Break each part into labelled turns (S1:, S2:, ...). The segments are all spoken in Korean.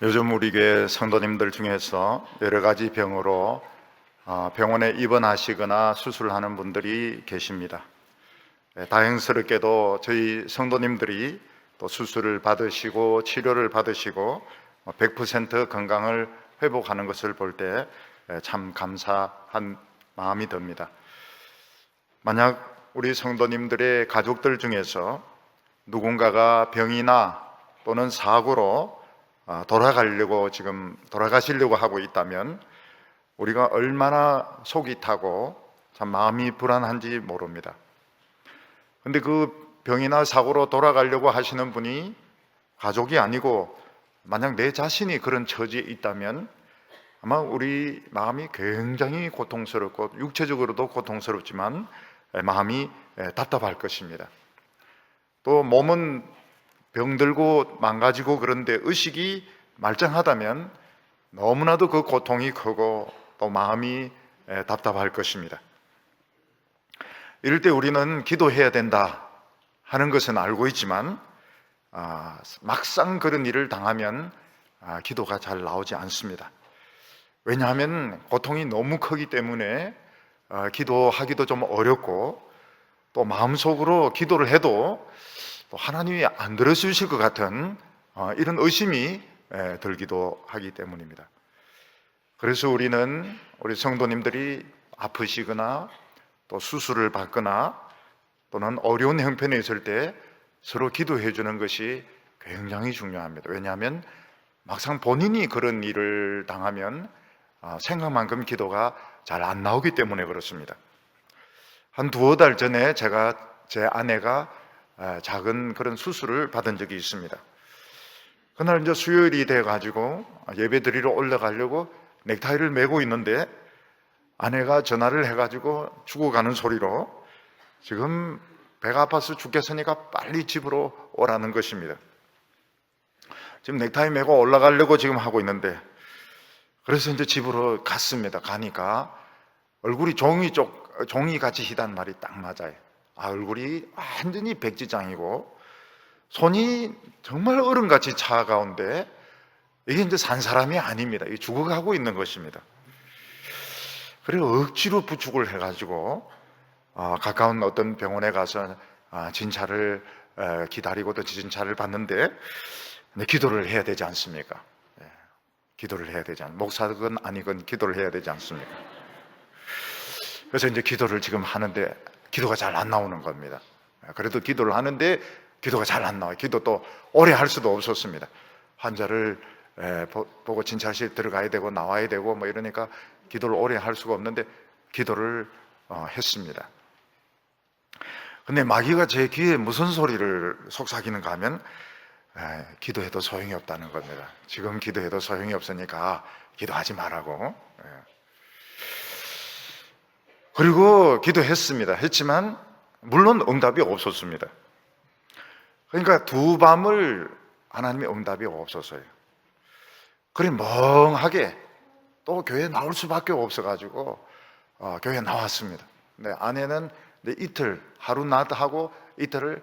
S1: 요즘 우리 교회 성도님들 중에서 여러 가지 병으로 병원에 입원하시거나 수술하는 분들이 계십니다. 다행스럽게도 저희 성도님들이 또 수술을 받으시고 치료를 받으시고 100% 건강을 회복하는 것을 볼 때 참 감사한 마음이 듭니다. 만약 우리 성도님들의 가족들 중에서 누군가가 병이나 또는 사고로 돌아가시려고 하고 있다면 우리가 얼마나 속이 타고 참 마음이 불안한지 모릅니다. 근데 그 병이나 사고로 돌아가려고 하시는 분이 가족이 아니고 만약 내 자신이 그런 처지에 있다면 아마 우리 마음이 굉장히 고통스럽고 육체적으로도 고통스럽지만 마음이 답답할 것입니다. 또 몸은 병들고 망가지고 그런데 의식이 말짱하다면 너무나도 그 고통이 크고 또 마음이 답답할 것입니다. 이럴 때 우리는 기도해야 된다 하는 것은 알고 있지만 막상 그런 일을 당하면 기도가 잘 나오지 않습니다. 왜냐하면 고통이 너무 크기 때문에 기도하기도 좀 어렵고 또 마음속으로 기도를 해도 또 하나님이 안 들어주실 것 같은 이런 의심이 들기도 하기 때문입니다. 그래서 우리는 우리 성도님들이 아프시거나 또 수술을 받거나 또는 어려운 형편에 있을 때 서로 기도해 주는 것이 굉장히 중요합니다. 왜냐하면 막상 본인이 그런 일을 당하면 생각만큼 기도가 잘 안 나오기 때문에 그렇습니다. 한 두어 달 전에 제 아내가 작은 그런 수술을 받은 적이 있습니다. 그날 이제 수요일이 돼가지고 예배 드리러 올라가려고 넥타이를 메고 있는데 아내가 전화를 해가지고 죽어가는 소리로 지금 배가 아파서 죽겠으니까 빨리 집으로 오라는 것입니다. 지금 넥타이 메고 올라가려고 지금 하고 있는데 그래서 이제 집으로 갔습니다. 가니까 얼굴이 종이같이 희단 말이 딱 맞아요. 얼굴이 완전히 백지장이고 손이 정말 얼음같이 차가운데 이게 이제 산 사람이 아닙니다. 이게 죽어가고 있는 것입니다. 그래서 억지로 부축을 해가지고 가까운 어떤 병원에 가서 진찰을 기다리고 또 진찰을 받는데 기도를 해야 되지 않습니까? 기도를 해야 되지 않습니까? 목사건 아니건 기도를 해야 되지 않습니까? 그래서 이제 기도를 지금 하는데 기도가 잘 안 나오는 겁니다. 그래도 기도를 하는데 기도가 잘 안 나와요. 기도 또 오래 할 수도 없었습니다. 환자를 보고 진찰실 들어가야 되고 나와야 되고 뭐 이러니까 기도를 오래 할 수가 없는데 기도를 했습니다. 근데 마귀가 제 귀에 무슨 소리를 속삭이는가 하면 기도해도 소용이 없다는 겁니다. 지금 기도해도 소용이 없으니까 기도하지 말라고. 그리고 기도했습니다. 했지만 물론 응답이 없었습니다. 그러니까 두 밤을 하나님의 응답이 없었어요. 그래 멍하게 또 교회에 나올 수밖에 없어가지고 교회에 나왔습니다. 근데 아내는 이틀 하루 낮 하고 이틀을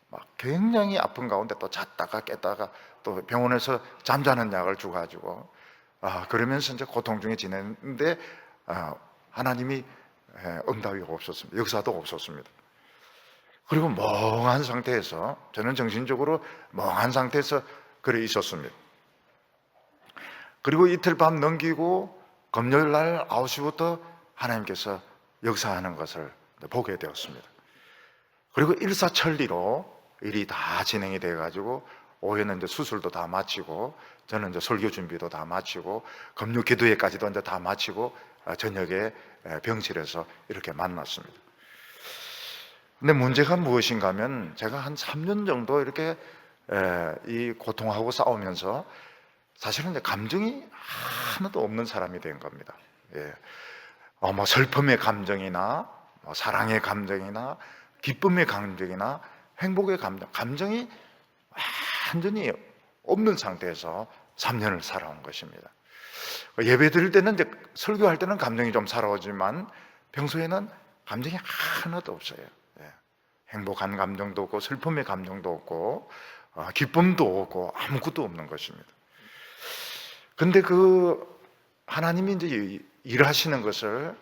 S1: 막 굉장히 아픈 가운데 또 잤다가 깼다가 또 병원에서 잠자는 약을 주가지고 그러면서 이제 고통 중에 지냈는데 하나님이 응답이 없었습니다. 역사도 없었습니다. 그리고 멍한 상태에서 저는 정신적으로 멍한 상태에서 그래 있었습니다. 그리고 이틀 밤 넘기고 금요일 날 9시부터 하나님께서 역사하는 것을 보게 되었습니다. 그리고 일사천리로 일이 다 진행이 돼가지고 오후에는 이제 수술도 다 마치고 저는 이제 설교 준비도 다 마치고 금요 기도회까지도 이제 다 마치고 저녁에 병실에서 이렇게 만났습니다. 근데 문제가 무엇인가 하면 제가 한 3년 정도 이렇게 이 고통하고 싸우면서 사실은 이제 감정이 하나도 없는 사람이 된 겁니다. 뭐 슬픔의 감정이나 뭐 사랑의 감정이나 기쁨의 감정이나 행복의 감정이 완전히 없는 상태에서 3년을 살아온 것입니다. 예배 드릴 때는 이제 설교할 때는 감정이 좀 살아오지만 평소에는 감정이 하나도 없어요. 행복한 감정도 없고 슬픔의 감정도 없고 기쁨도 없고 아무것도 없는 것입니다. 근데 그 하나님이 이제 일하시는 것을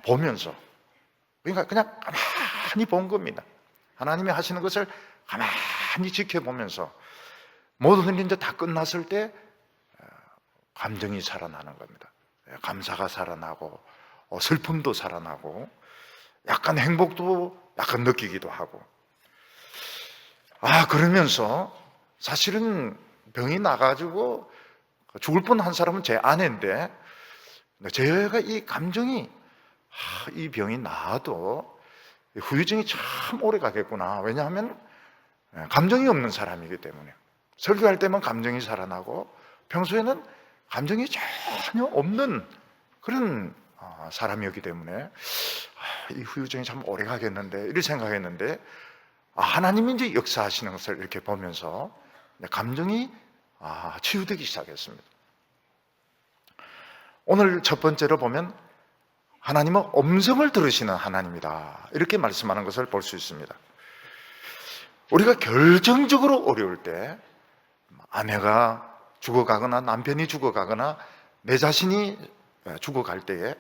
S1: 보면서, 그러니까 그냥 가만히 본 겁니다. 하나님이 하시는 것을 가만히 지켜보면서 모든 일이 이제 다 끝났을 때 감정이 살아나는 겁니다. 감사가 살아나고 슬픔도 살아나고 약간 행복도 약간 느끼기도 하고, 그러면서 사실은 병이 나가지고 죽을 뻔한 사람은 제 아내인데, 제가 이 감정이 이 병이 나아도 후유증이 참 오래 가겠구나. 왜냐하면 감정이 없는 사람이기 때문에. 설교할 때만 감정이 살아나고 평소에는 감정이 전혀 없는 그런 사람이었기 때문에 이 후유증이 참 오래 가겠는데 이렇게 생각했는데, 하나님이 이제 역사하시는 것을 이렇게 보면서 감정이 치유되기 시작했습니다. 오늘 첫 번째로 보면 하나님은 음성을 들으시는 하나님이다, 이렇게 말씀하는 것을 볼 수 있습니다. 우리가 결정적으로 어려울 때, 아내가 죽어가거나 남편이 죽어가거나 내 자신이 죽어갈 때에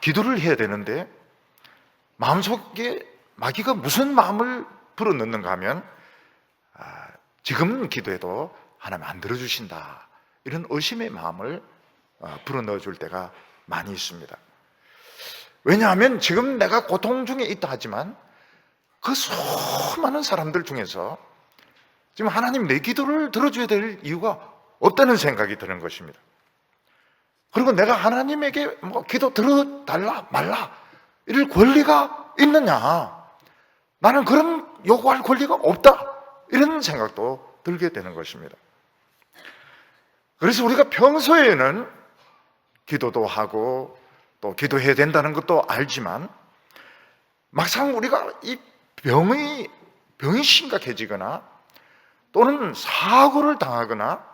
S1: 기도를 해야 되는데, 마음속에 마귀가 무슨 마음을 불어넣는가 하면 지금 기도해도 하나님 안 들어주신다, 이런 의심의 마음을 불어넣어 줄 때가 많이 있습니다. 왜냐하면 지금 내가 고통 중에 있다 하지만 그 수많은 사람들 중에서 지금 하나님 내 기도를 들어줘야 될 이유가 없다는 생각이 드는 것입니다. 그리고 내가 하나님에게 기도 들어달라 말라 이럴 권리가 있느냐, 나는 그런 요구할 권리가 없다, 이런 생각도 들게 되는 것입니다. 그래서 우리가 평소에는 기도도 하고 또 기도해야 된다는 것도 알지만, 막상 우리가 이 병이 심각해지거나 또는 사고를 당하거나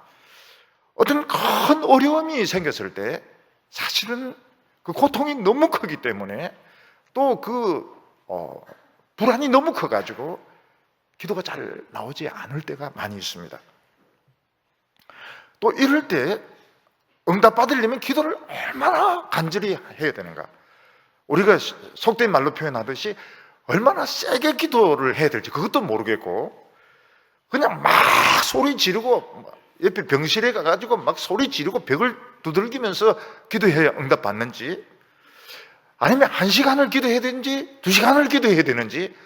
S1: 어떤 큰 어려움이 생겼을 때 사실은 그 고통이 너무 크기 때문에 또 그 불안이 너무 커가지고 기도가 잘 나오지 않을 때가 많이 있습니다. 또 이럴 때 응답받으려면 기도를 얼마나 간절히 해야 되는가, 우리가 속된 말로 표현하듯이 얼마나 세게 기도를 해야 될지 그것도 모르겠고, 그냥 막 소리 지르고 옆에 병실에 가가지고 막 소리 지르고 벽을 두들기면서 기도해야 응답받는지, 아니면 1시간을 기도해야 되는지 2시간을 기도해야 되는지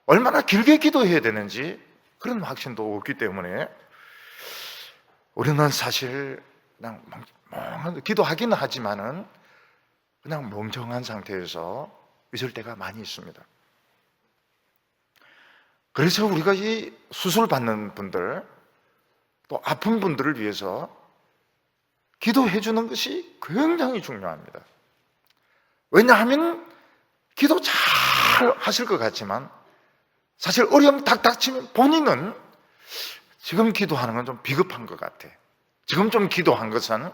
S1: 얼마나 길게 기도해야 되는지 그런 확신도 없기 때문에 우리는 사실 그냥 기도하기는 하지만은 그냥 멍청한 상태에서 있을 때가 많이 있습니다. 그래서 우리가 이 수술 받는 분들 또 아픈 분들을 위해서 기도해 주는 것이 굉장히 중요합니다. 왜냐하면 기도 잘 하실 것 같지만 사실 어려움 딱 닥치면 본인은 지금 기도하는 건 좀 비겁한 것 같아, 지금 좀 기도한 것은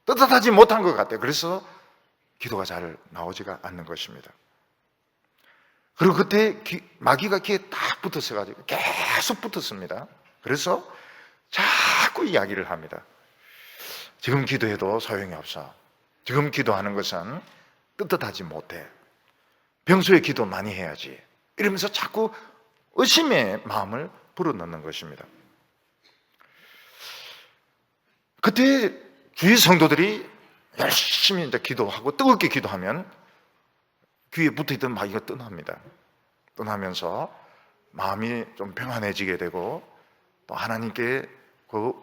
S1: 떳떳하지 못한 것 같아, 그래서 기도가 잘 나오지가 않는 것입니다. 그리고 그때 마귀가 귀에 딱 붙었어가지고 계속 붙었습니다. 그래서 자꾸 이야기를 합니다. 지금 기도해도 소용이 없어, 지금 기도하는 것은 떳떳하지 못해, 평소에 기도 많이 해야지, 이러면서 자꾸 의심의 마음을 불어넣는 것입니다. 그때 주위 성도들이 열심히 이제 기도하고 뜨겁게 기도하면 귀에 붙어있던 마귀가 떠납니다. 떠나면서 마음이 좀 평안해지게 되고 또 하나님께 그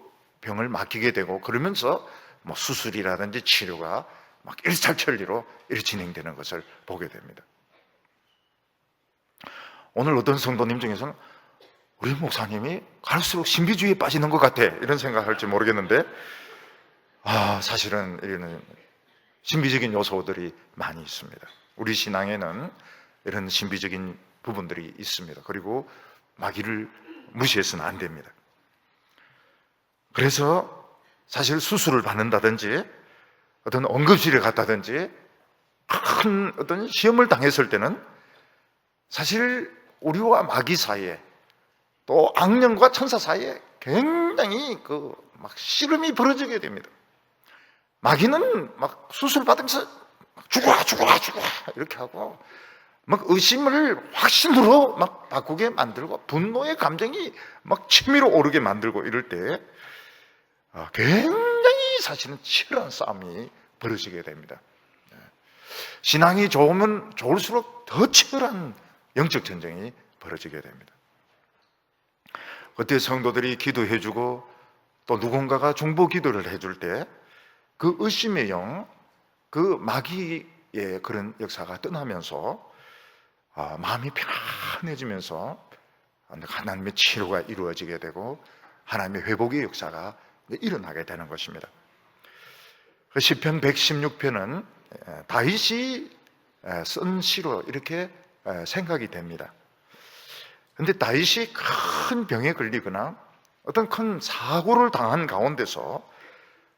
S1: 병을 맡기게 되고, 그러면서 수술이라든지 치료가 막 일사천리로 이렇게 진행되는 것을 보게 됩니다. 오늘 어떤 성도님 중에서는 우리 목사님이 갈수록 신비주의에 빠지는 것 같아, 이런 생각할지 모르겠는데, 사실은 이런 신비적인 요소들이 많이 있습니다. 우리 신앙에는 이런 신비적인 부분들이 있습니다. 그리고 마귀를 무시해서는 안 됩니다. 그래서 사실 수술을 받는다든지 어떤 응급실에 갔다든지 큰 어떤 시험을 당했을 때는 사실 우리와 마귀 사이에 또 악령과 천사 사이에 굉장히 막 씨름이 벌어지게 됩니다. 마귀는 막 수술 받으면서 죽어라 죽어라 죽어라 이렇게 하고 막 의심을 확신으로 막 바꾸게 만들고 분노의 감정이 막 치밀어 오르게 만들고 이럴 때 굉장히 사실은 치열한 싸움이 벌어지게 됩니다. 신앙이 좋으면 좋을수록 더 치열한 영적 전쟁이 벌어지게 됩니다. 그때 성도들이 기도해주고 또 누군가가 중보 기도를 해줄 때 그 의심의 영, 그 마귀의 그런 역사가 떠나면서 마음이 편안해지면서 하나님의 치료가 이루어지게 되고 하나님의 회복의 역사가 일어나게 되는 것입니다. 시편 116편은 다윗이 쓴 시로 이렇게 생각이 됩니다. 그런데 다윗이 큰 병에 걸리거나 어떤 큰 사고를 당한 가운데서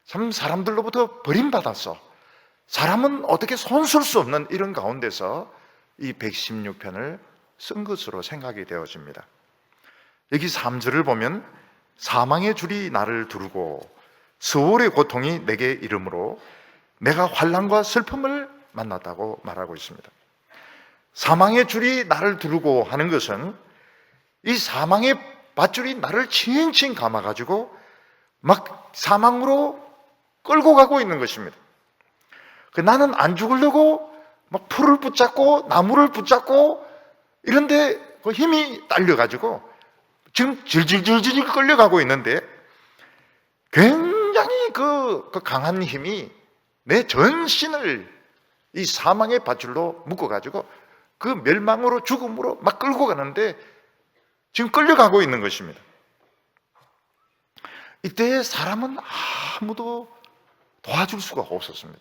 S1: 참 사람들로부터 버림받아서 사람은 어떻게 손쓸 수 없는 이런 가운데서 이 116편을 쓴 것으로 생각이 되어집니다. 여기 3절을 보면 사망의 줄이 나를 두르고 수월의 고통이 내게 이르므로 내가 환난과 슬픔을 만났다고 말하고 있습니다. 사망의 줄이 나를 두르고 하는 것은 이 사망의 밧줄이 나를 칭칭 감아가지고 막 사망으로 끌고 가고 있는 것입니다. 나는 안 죽으려고 막 풀을 붙잡고 나무를 붙잡고 이런데 그 힘이 딸려가지고 지금 질질질질 끌려가고 있는데 굉장히 그 강한 힘이 내 전신을 이 사망의 밧줄로 묶어가지고 그 멸망으로 죽음으로 막 끌고 가는데 지금 끌려가고 있는 것입니다. 이때 사람은 아무도 도와줄 수가 없었습니다.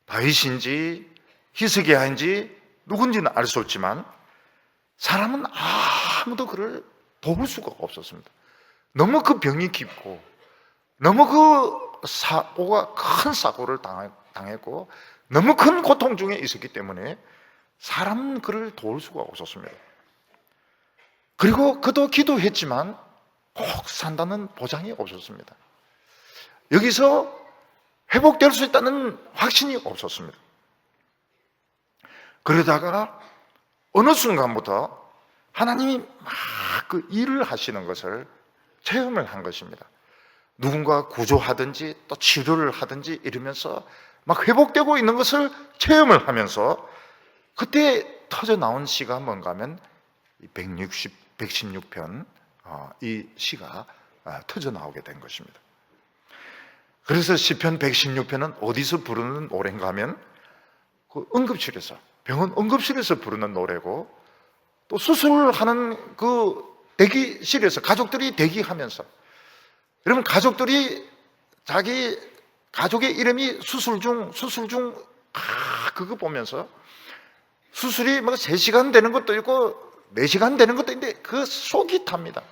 S1: 다윗인지 히스기야인지 누군지는 알 수 없지만 사람은 아무도 그를 도울 수가 없었습니다. 너무 그 병이 깊고 너무 그 사고가 큰 사고를 당했고 너무 큰 고통 중에 있었기 때문에 사람은 그를 도울 수가 없었습니다. 그리고 그도 기도했지만 꼭 산다는 보장이 없었습니다. 여기서 회복될 수 있다는 확신이 없었습니다. 그러다가 어느 순간부터 하나님이 막 그 일을 하시는 것을 체험을 한 것입니다. 누군가 구조하든지 또 치료를 하든지 이러면서 막 회복되고 있는 것을 체험을 하면서 그때 터져 나온 시가 뭔가 하면 116편 이 시가 터져 나오게 된 것입니다. 그래서 시편 116편은 어디서 부르는 노래인가 하면 그 응급실에서, 병원 응급실에서 부르는 노래고 또 수술하는 그 대기실에서 가족들이 대기하면서, 여러분 가족들이 자기 가족의 이름이 수술 중 그거 보면서 수술이 뭐 3시간 되는 것도 있고 4시간 되는 것도 있는데 그 속이 탑니다.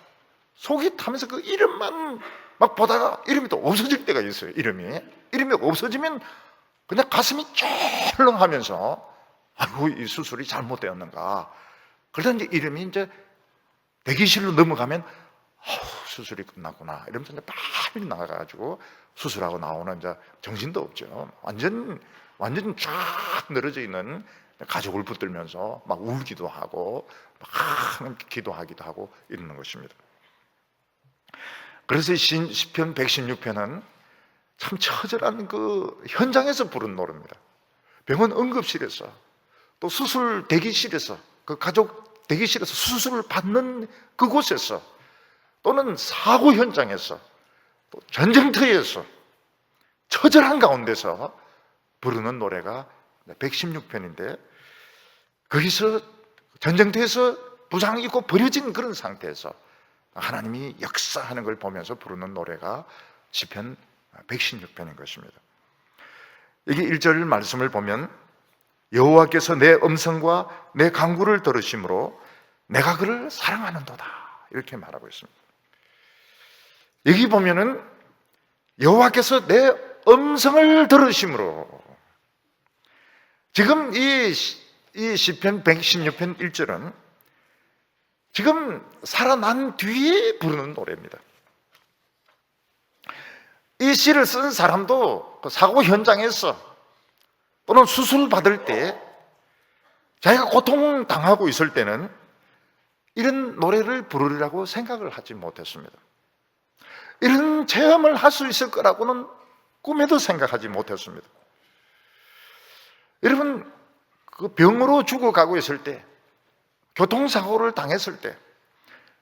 S1: 속이 타면서 그 이름만 막 보다가 이름이 또 없어질 때가 있어요. 이름이 없어지면 그냥 가슴이 쩔렁하면서 아이고 이 수술이 잘못되었는가. 그러다 이제 이름이 이제 대기실로 넘어가면 수술이 끝났구나 이러면서 이제 빨리 나가가지고 수술하고 나오는 이제 정신도 없죠. 완전 쫙 늘어져 있는 가족을 붙들면서 막 울기도 하고 막 기도하기도 하고 이러는 것입니다. 그래서 시편 116편은 참 처절한 그 현장에서 부른 노래입니다. 병원 응급실에서 또 수술 대기실에서 그 가족 대기실에서 수술을 받는 그곳에서 또는 사고 현장에서 또 전쟁터에서 처절한 가운데서 부르는 노래가 116편인데 거기서 전쟁터에서 부상이 있고 버려진 그런 상태에서 하나님이 역사하는 걸 보면서 부르는 노래가 시편 116편인 것입니다. 여기 1절 말씀을 보면 여호와께서 내 음성과 내 간구를 들으심으로 내가 그를 사랑하는도다 이렇게 말하고 있습니다. 여기 보면은 여호와께서 내 음성을 들으심으로, 지금 이 시편 116편 1절은 지금 살아난 뒤에 부르는 노래입니다. 이 시를 쓴 사람도 그 사고 현장에서 또는 수술 받을 때 자기가 고통당하고 있을 때는 이런 노래를 부르리라고 생각을 하지 못했습니다. 이런 체험을 할 수 있을 거라고는 꿈에도 생각하지 못했습니다. 여러분, 그 병으로 죽어가고 있을 때, 교통사고를 당했을 때,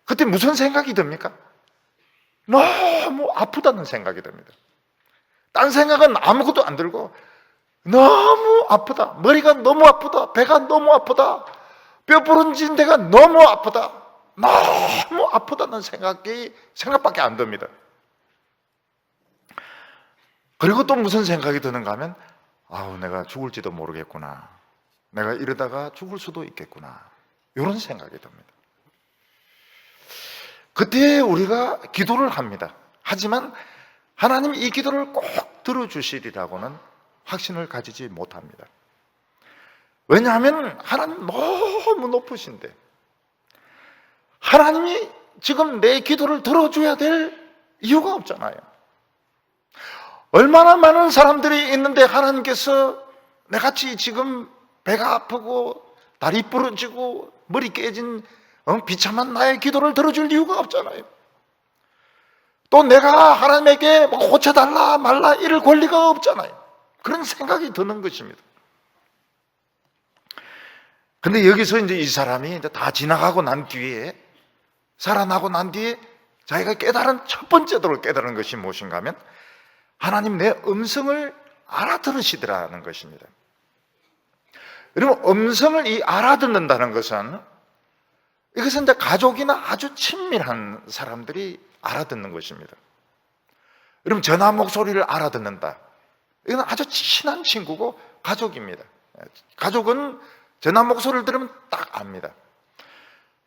S1: 그때 무슨 생각이 듭니까? 너무 아프다는 생각이 듭니다. 딴 생각은 아무것도 안 들고 너무 아프다, 머리가 너무 아프다, 배가 너무 아프다, 뼈 부러진 데가 너무 아프다, 너무 아프다는 생각밖에 안 듭니다. 그리고 또 무슨 생각이 드는가 하면 아우, 내가 죽을지도 모르겠구나, 내가 이러다가 죽을 수도 있겠구나, 이런 생각이 듭니다. 그때 우리가 기도를 합니다. 하지만 하나님이 이 기도를 꼭 들어주시리라고는 확신을 가지지 못합니다. 왜냐하면 하나님 너무 높으신데, 하나님이 지금 내 기도를 들어줘야 될 이유가 없잖아요. 얼마나 많은 사람들이 있는데 하나님께서 내같이 지금 배가 아프고 다리 부러지고 머리 깨진 비참한 나의 기도를 들어줄 이유가 없잖아요. 또 내가 하나님에게 고쳐달라 말라 이럴 권리가 없잖아요. 그런 생각이 드는 것입니다. 근데 여기서 이제 이 사람이 이제 다 지나가고 난 뒤에, 살아나고 난 뒤에 자기가 깨달은 첫 번째로 깨달은 것이 무엇인가 하면 하나님 내 음성을 알아들으시더라는 것입니다. 여러분, 음성을 알아듣는다는 것은, 이것은 이제 가족이나 아주 친밀한 사람들이 알아듣는 것입니다. 여러분, 전화 목소리를 알아듣는다, 이건 아주 친한 친구고 가족입니다. 가족은 전화 목소리를 들으면 딱 압니다.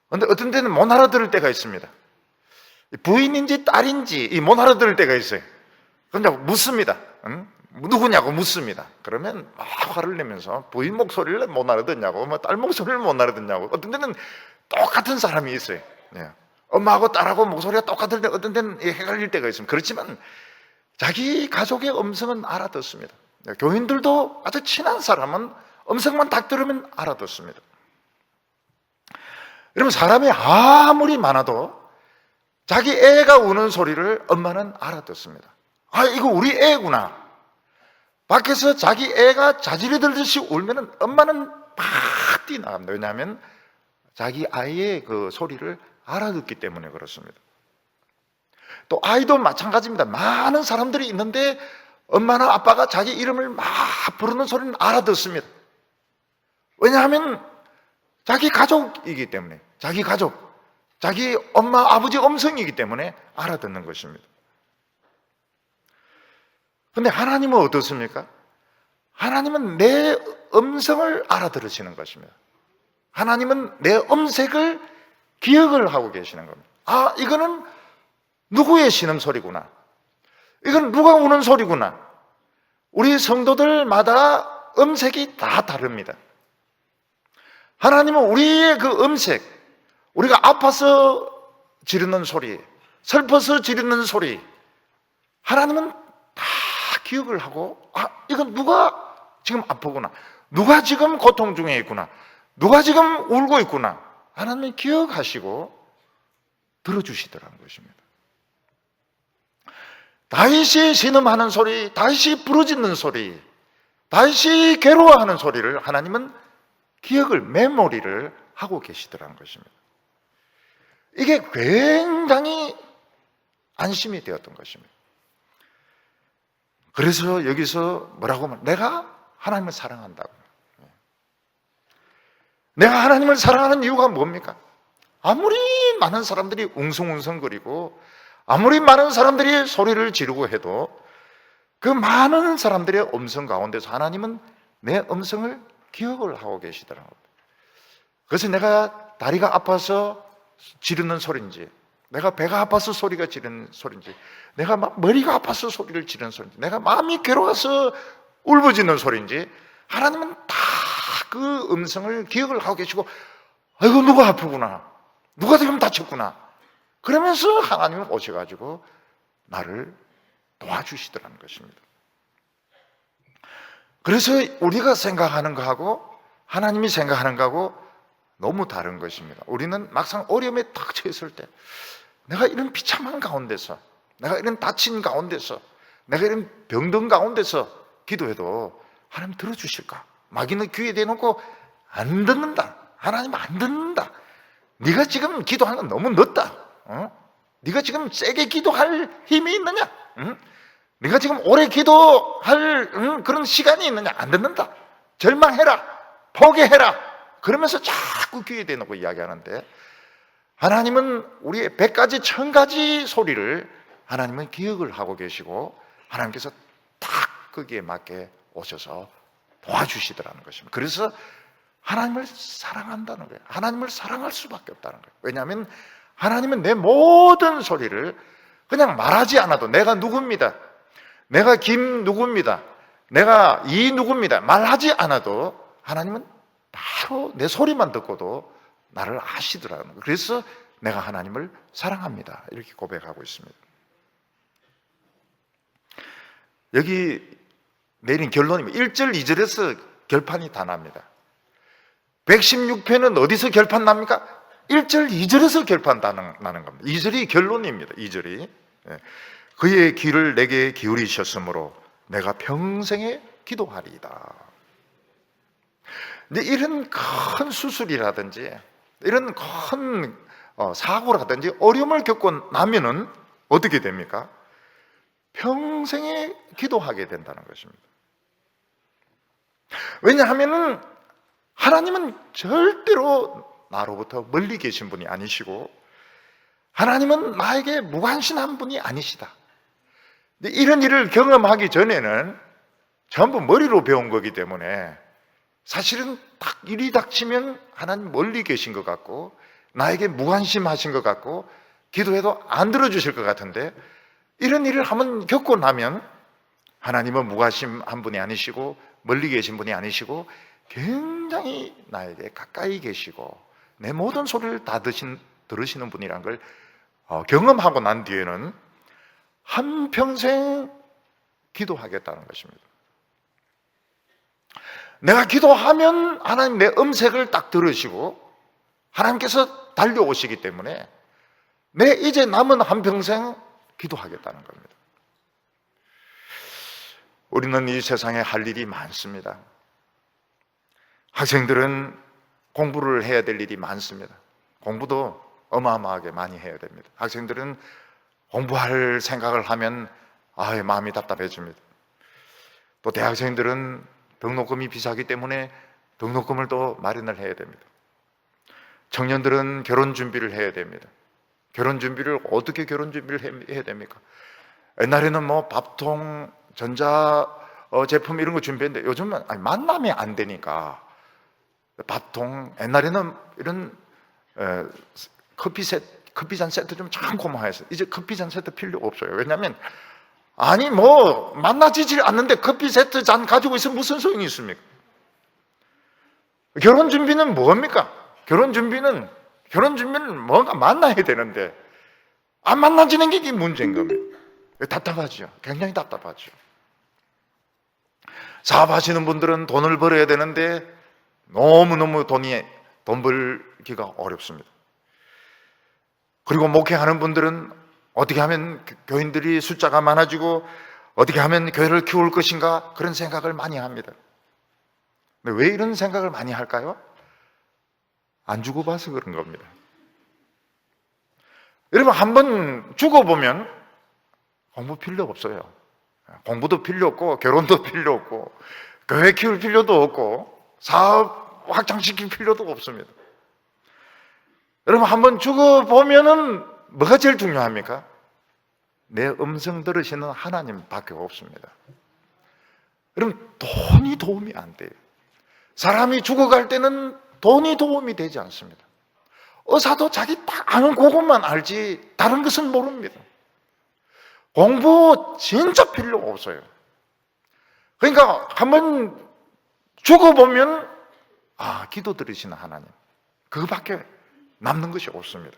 S1: 그런데 어떤 때는 못 알아들을 때가 있습니다. 부인인지 딸인지 못 알아들을 때가 있어요. 그런데 묻습니다. 누구냐고 묻습니다. 그러면 막 화를 내면서 부인 목소리를 못 알아듣냐고, 딸 목소리를 못 알아듣냐고. 어떤 때는 똑같은 사람이 있어요. 엄마하고 딸하고 목소리가 똑같을 때 어떤 때는 헷갈릴 때가 있습니다. 그렇지만 자기 가족의 음성은 알아듣습니다. 교인들도 아주 친한 사람은 음성만 딱 들으면 알아듣습니다. 여러분, 사람이 아무리 많아도 자기 애가 우는 소리를 엄마는 알아듣습니다. 아, 이거 우리 애구나. 밖에서 자기 애가 자지러 들듯이 울면 엄마는 팍 뛰어나갑니다. 왜냐하면 자기 아이의 그 소리를 알아듣기 때문에 그렇습니다. 또 아이도 마찬가지입니다. 많은 사람들이 있는데 엄마나 아빠가 자기 이름을 막 부르는 소리는 알아듣습니다. 왜냐하면 자기 가족이기 때문에, 자기 가족, 자기 엄마, 아버지 음성이기 때문에 알아듣는 것입니다. 그런데 하나님은 어떻습니까? 하나님은 내 음성을 알아들으시는 것입니다. 하나님은 내 음색을 기억을 하고 계시는 겁니다. 아, 이거는 누구의 신음소리구나, 이건 누가 우는 소리구나. 우리 성도들마다 음색이 다 다릅니다. 하나님은 우리의 그 음색, 우리가 아파서 지르는 소리, 슬퍼서 지르는 소리, 하나님은 다 기억을 하고, 아, 이건 누가 지금 아프구나, 누가 지금 고통 중에 있구나, 누가 지금 울고 있구나, 하나님이 기억하시고 들어주시더라는 것입니다. 다윗이 신음하는 소리, 다윗이 부르짖는 소리, 다윗이 괴로워하는 소리를 하나님은 기억을, 메모리를 하고 계시더라는 것입니다. 이게 굉장히 안심이 되었던 것입니다. 그래서 여기서 뭐라고 하면, 내가 하나님을 사랑한다고. 내가 하나님을 사랑하는 이유가 뭡니까? 아무리 많은 사람들이 웅성웅성거리고 아무리 많은 사람들이 소리를 지르고 해도 그 많은 사람들의 음성 가운데서 하나님은 내 음성을 기억을 하고 계시더라고요. 그래서 내가 다리가 아파서 지르는 소리인지, 내가 배가 아파서 소리가 지르는 소리인지, 내가 막 머리가 아파서 소리를 지르는 소리인지, 내가 마음이 괴로워서 울부짖는 소리인지, 하나님은 다 그 음성을 기억을 하고 계시고, 아이고 누가 아프구나, 누가 지금 다쳤구나, 그러면서 하나님은 오셔가지고 나를 도와주시더라는 것입니다. 그래서 우리가 생각하는 거하고 하나님이 생각하는 거하고 너무 다른 것입니다. 우리는 막상 어려움에 탁 처했을 때, 내가 이런 비참한 가운데서, 내가 이런 다친 가운데서, 내가 이런 병든 가운데서 기도해도 하나님 들어주실까? 마귀는 귀에 대놓고 안 듣는다. 하나님 안 듣는다. 네가 지금 기도하는 건 너무 늦다. 네가 지금 세게 기도할 힘이 있느냐? 네가 지금 오래 기도할 그런 시간이 있느냐? 안 듣는다. 절망해라. 포기해라. 그러면서 자꾸 귀에 대놓고 이야기하는데, 하나님은 우리의 100가지 1000가지 소리를 하나님은 기억을 하고 계시고, 하나님께서 딱 거기에 맞게 오셔서 도와주시더라는 것입니다. 그래서 하나님을 사랑한다는 거예요. 하나님을 사랑할 수밖에 없다는 거예요. 왜냐하면 하나님은 내 모든 소리를 그냥 말하지 않아도, 내가 누굽니다, 내가 김 누굽니다, 내가 이 누굽니다 말하지 않아도 하나님은 바로 내 소리만 듣고도 나를 아시더라는 거예요. 그래서 내가 하나님을 사랑합니다, 이렇게 고백하고 있습니다. 여기 내린 결론입니다. 1절 2절에서 결판이 다 납니다. 116편은 어디서 결판 납니까? 1절 2절에서 결판 다 나는 겁니다. 2절이 결론입니다. 2절이 그의 귀를 내게 기울이셨으므로 내가 평생에 기도하리이다. 근데 이런 큰 수술이라든지 이런 큰 사고라든지 어려움을 겪고 나면은 어떻게 됩니까? 평생에 기도하게 된다는 것입니다. 왜냐하면 하나님은 절대로 나로부터 멀리 계신 분이 아니시고, 하나님은 나에게 무관심한 분이 아니시다. 근데 이런 일을 경험하기 전에는 전부 머리로 배운 거기 때문에 사실은 딱 일이 닥치면 하나님 멀리 계신 것 같고, 나에게 무관심하신 것 같고, 기도해도 안 들어주실 것 같은데, 이런 일을 한번 겪고 나면 하나님은 무관심한 분이 아니시고 멀리 계신 분이 아니시고 굉장히 나에게 가까이 계시고 내 모든 소리를 다 들으시는 분이란 걸 경험하고 난 뒤에는 한평생 기도하겠다는 것입니다. 내가 기도하면 하나님 내 음색을 딱 들으시고 하나님께서 달려오시기 때문에 내 이제 남은 한평생 기도하겠다는 겁니다. 우리는 이 세상에 할 일이 많습니다. 학생들은 공부를 해야 될 일이 많습니다. 공부도 어마어마하게 많이 해야 됩니다. 학생들은 공부할 생각을 하면 마음이 답답해집니다. 또 대학생들은 등록금이 비싸기 때문에 등록금을 또 마련을 해야 됩니다. 청년들은 결혼 준비를 해야 됩니다. 결혼 준비를 어떻게 결혼 준비를 해야 됩니까? 옛날에는 뭐 밥통, 전자 제품 이런 거 준비했는데 요즘은 만남이 안 되니까 밥통, 옛날에는 이런 커피잔 세트 좀 참 고마워했어요. 이제 커피잔 세트 필요 없어요. 왜냐하면 만나지질 않는데 커피 세트 잔 가지고 있으면 무슨 소용이 있습니까? 결혼 준비는 뭡니까? 결혼 준비는 뭔가 만나야 되는데 안 만나지는 게 문제인 겁니다. 답답하죠. 굉장히 답답하죠. 사업하시는 분들은 돈을 벌어야 되는데 너무너무 돈 벌기가 어렵습니다. 그리고 목회하는 분들은 어떻게 하면 교인들이 숫자가 많아지고 어떻게 하면 교회를 키울 것인가, 그런 생각을 많이 합니다. 근데 왜 이런 생각을 많이 할까요? 안 죽어봐서 그런 겁니다. 여러분, 한번 죽어보면 공부 필요 없어요. 공부도 필요 없고 결혼도 필요 없고 교회 키울 필요도 없고 사업 확장시킬 필요도 없습니다. 여러분, 한번 죽어보면은 뭐가 제일 중요합니까? 내 음성 들으시는 하나님밖에 없습니다. 여러분, 돈이 도움이 안 돼요. 사람이 죽어갈 때는 돈이 도움이 되지 않습니다. 의사도 자기 딱 아는 그것만 알지 다른 것은 모릅니다. 공부 진짜 필요 없어요. 그러니까 한번 죽어보면 기도 들으시는 하나님, 그거밖에 남는 것이 없습니다.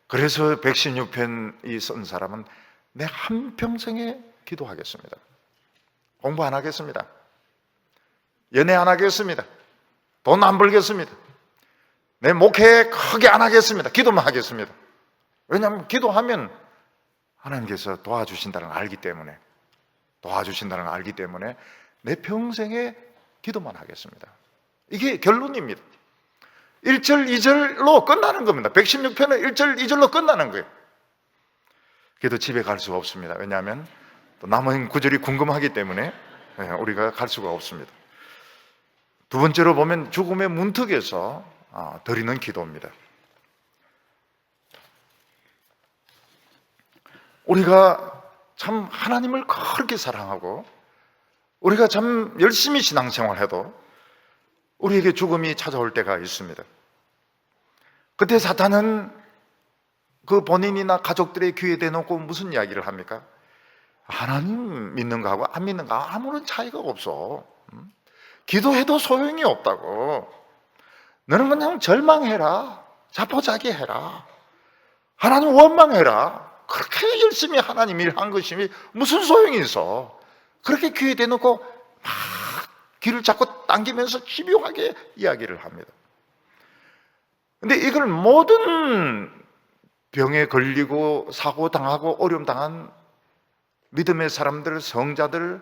S1: 그래서 116편이 쓴 사람은 내 한평생에 기도하겠습니다. 공부 안 하겠습니다. 연애 안 하겠습니다. 돈 안 벌겠습니다. 내 목회 크게 안 하겠습니다. 기도만 하겠습니다. 왜냐하면 기도하면 하나님께서 도와주신다는 걸 알기 때문에, 내 평생에 기도만 하겠습니다. 이게 결론입니다. 1절, 2절로 끝나는 겁니다. 116편은 1절, 2절로 끝나는 거예요. 그래도 집에 갈 수가 없습니다. 왜냐하면 또 남은 구절이 궁금하기 때문에 우리가 갈 수가 없습니다. 두 번째로 보면 죽음의 문턱에서 드리는 기도입니다. 우리가 참 하나님을 그렇게 사랑하고 우리가 참 열심히 신앙생활해도 우리에게 죽음이 찾아올 때가 있습니다. 그때 사탄은 그 본인이나 가족들의 귀에 대놓고 무슨 이야기를 합니까? 하나님 믿는 거하고 안 믿는 거 아무런 차이가 없어. 기도해도 소용이 없다고. 너는 그냥 절망해라. 자포자기해라. 하나님 원망해라. 그렇게 열심히 하나님 일한 것이 무슨 소용이 있어. 그렇게 귀에 대놓고 막 귀를 자꾸 당기면서 집요하게 이야기를 합니다. 근데 이걸 모든 병에 걸리고 사고 당하고 어려움 당한 믿음의 사람들, 성자들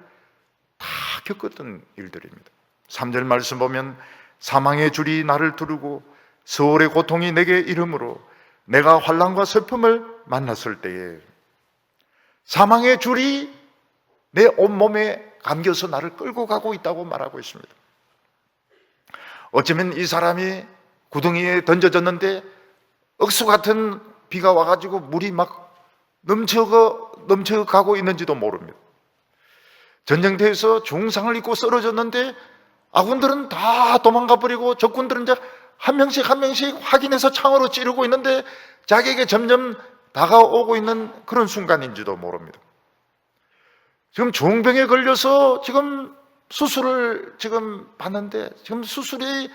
S1: 다 겪었던 일들입니다. 3절 말씀 보면 사망의 줄이 나를 두르고 세월의 고통이 내게 이름으로 내가 환난과 슬픔을 만났을 때에 사망의 줄이 내 온몸에 감겨서 나를 끌고 가고 있다고 말하고 있습니다. 어쩌면 이 사람이 구덩이에 던져졌는데 억수 같은 비가 와가지고 물이 막 넘쳐가고 있는지도 모릅니다. 전쟁터에서 중상을 입고 쓰러졌는데 아군들은 다 도망가 버리고 적군들은 이제 한 명씩 확인해서 창으로 찌르고 있는데 자기에게 점점 다가오고 있는 그런 순간인지도 모릅니다. 지금 중병에 걸려서 지금 수술을 지금 받는데 지금 수술이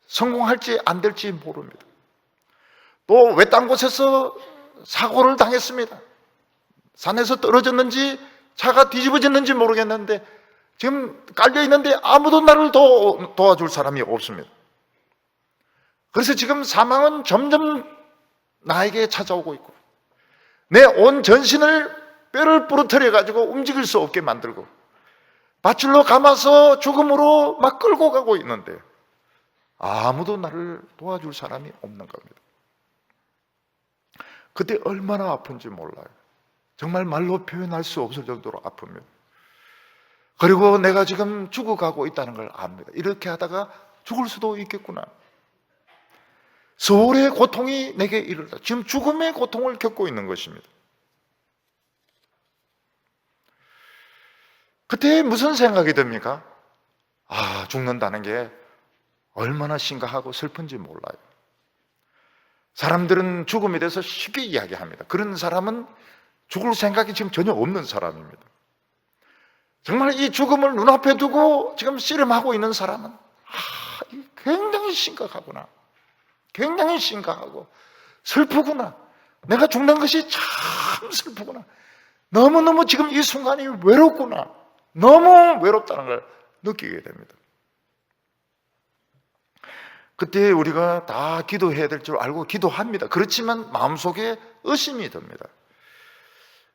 S1: 성공할지 안 될지 모릅니다. 또 외딴 곳에서 사고를 당했습니다. 산에서 떨어졌는지 차가 뒤집어졌는지 모르겠는데 지금 깔려있는데 아무도 나를 도와줄 사람이 없습니다. 그래서 지금 사망은 점점 나에게 찾아오고 있고 내 온 전신을 뼈를 부러뜨려 가지고 움직일 수 없게 만들고 밧줄로 감아서 죽음으로 막 끌고 가고 있는데 아무도 나를 도와줄 사람이 없는 겁니다. 그때 얼마나 아픈지 몰라요. 정말 말로 표현할 수 없을 정도로 아픕니다. 그리고 내가 지금 죽어가고 있다는 걸 압니다. 이렇게 하다가 죽을 수도 있겠구나. 세월의 고통이 내게 이르다. 지금 죽음의 고통을 겪고 있는 것입니다. 그때 무슨 생각이 듭니까? 죽는다는 게 얼마나 심각하고 슬픈지 몰라요. 사람들은 죽음에 대해서 쉽게 이야기합니다. 그런 사람은 죽을 생각이 지금 전혀 없는 사람입니다. 정말 이 죽음을 눈앞에 두고 지금 씨름하고 있는 사람은 굉장히 심각하구나. 굉장히 심각하고 슬프구나. 내가 죽는 것이 참 슬프구나. 너무너무 지금 이 순간이 외롭구나. 너무 외롭다는 걸 느끼게 됩니다. 그때 우리가 다 기도해야 될 줄 알고 기도합니다. 그렇지만 마음속에 의심이 듭니다.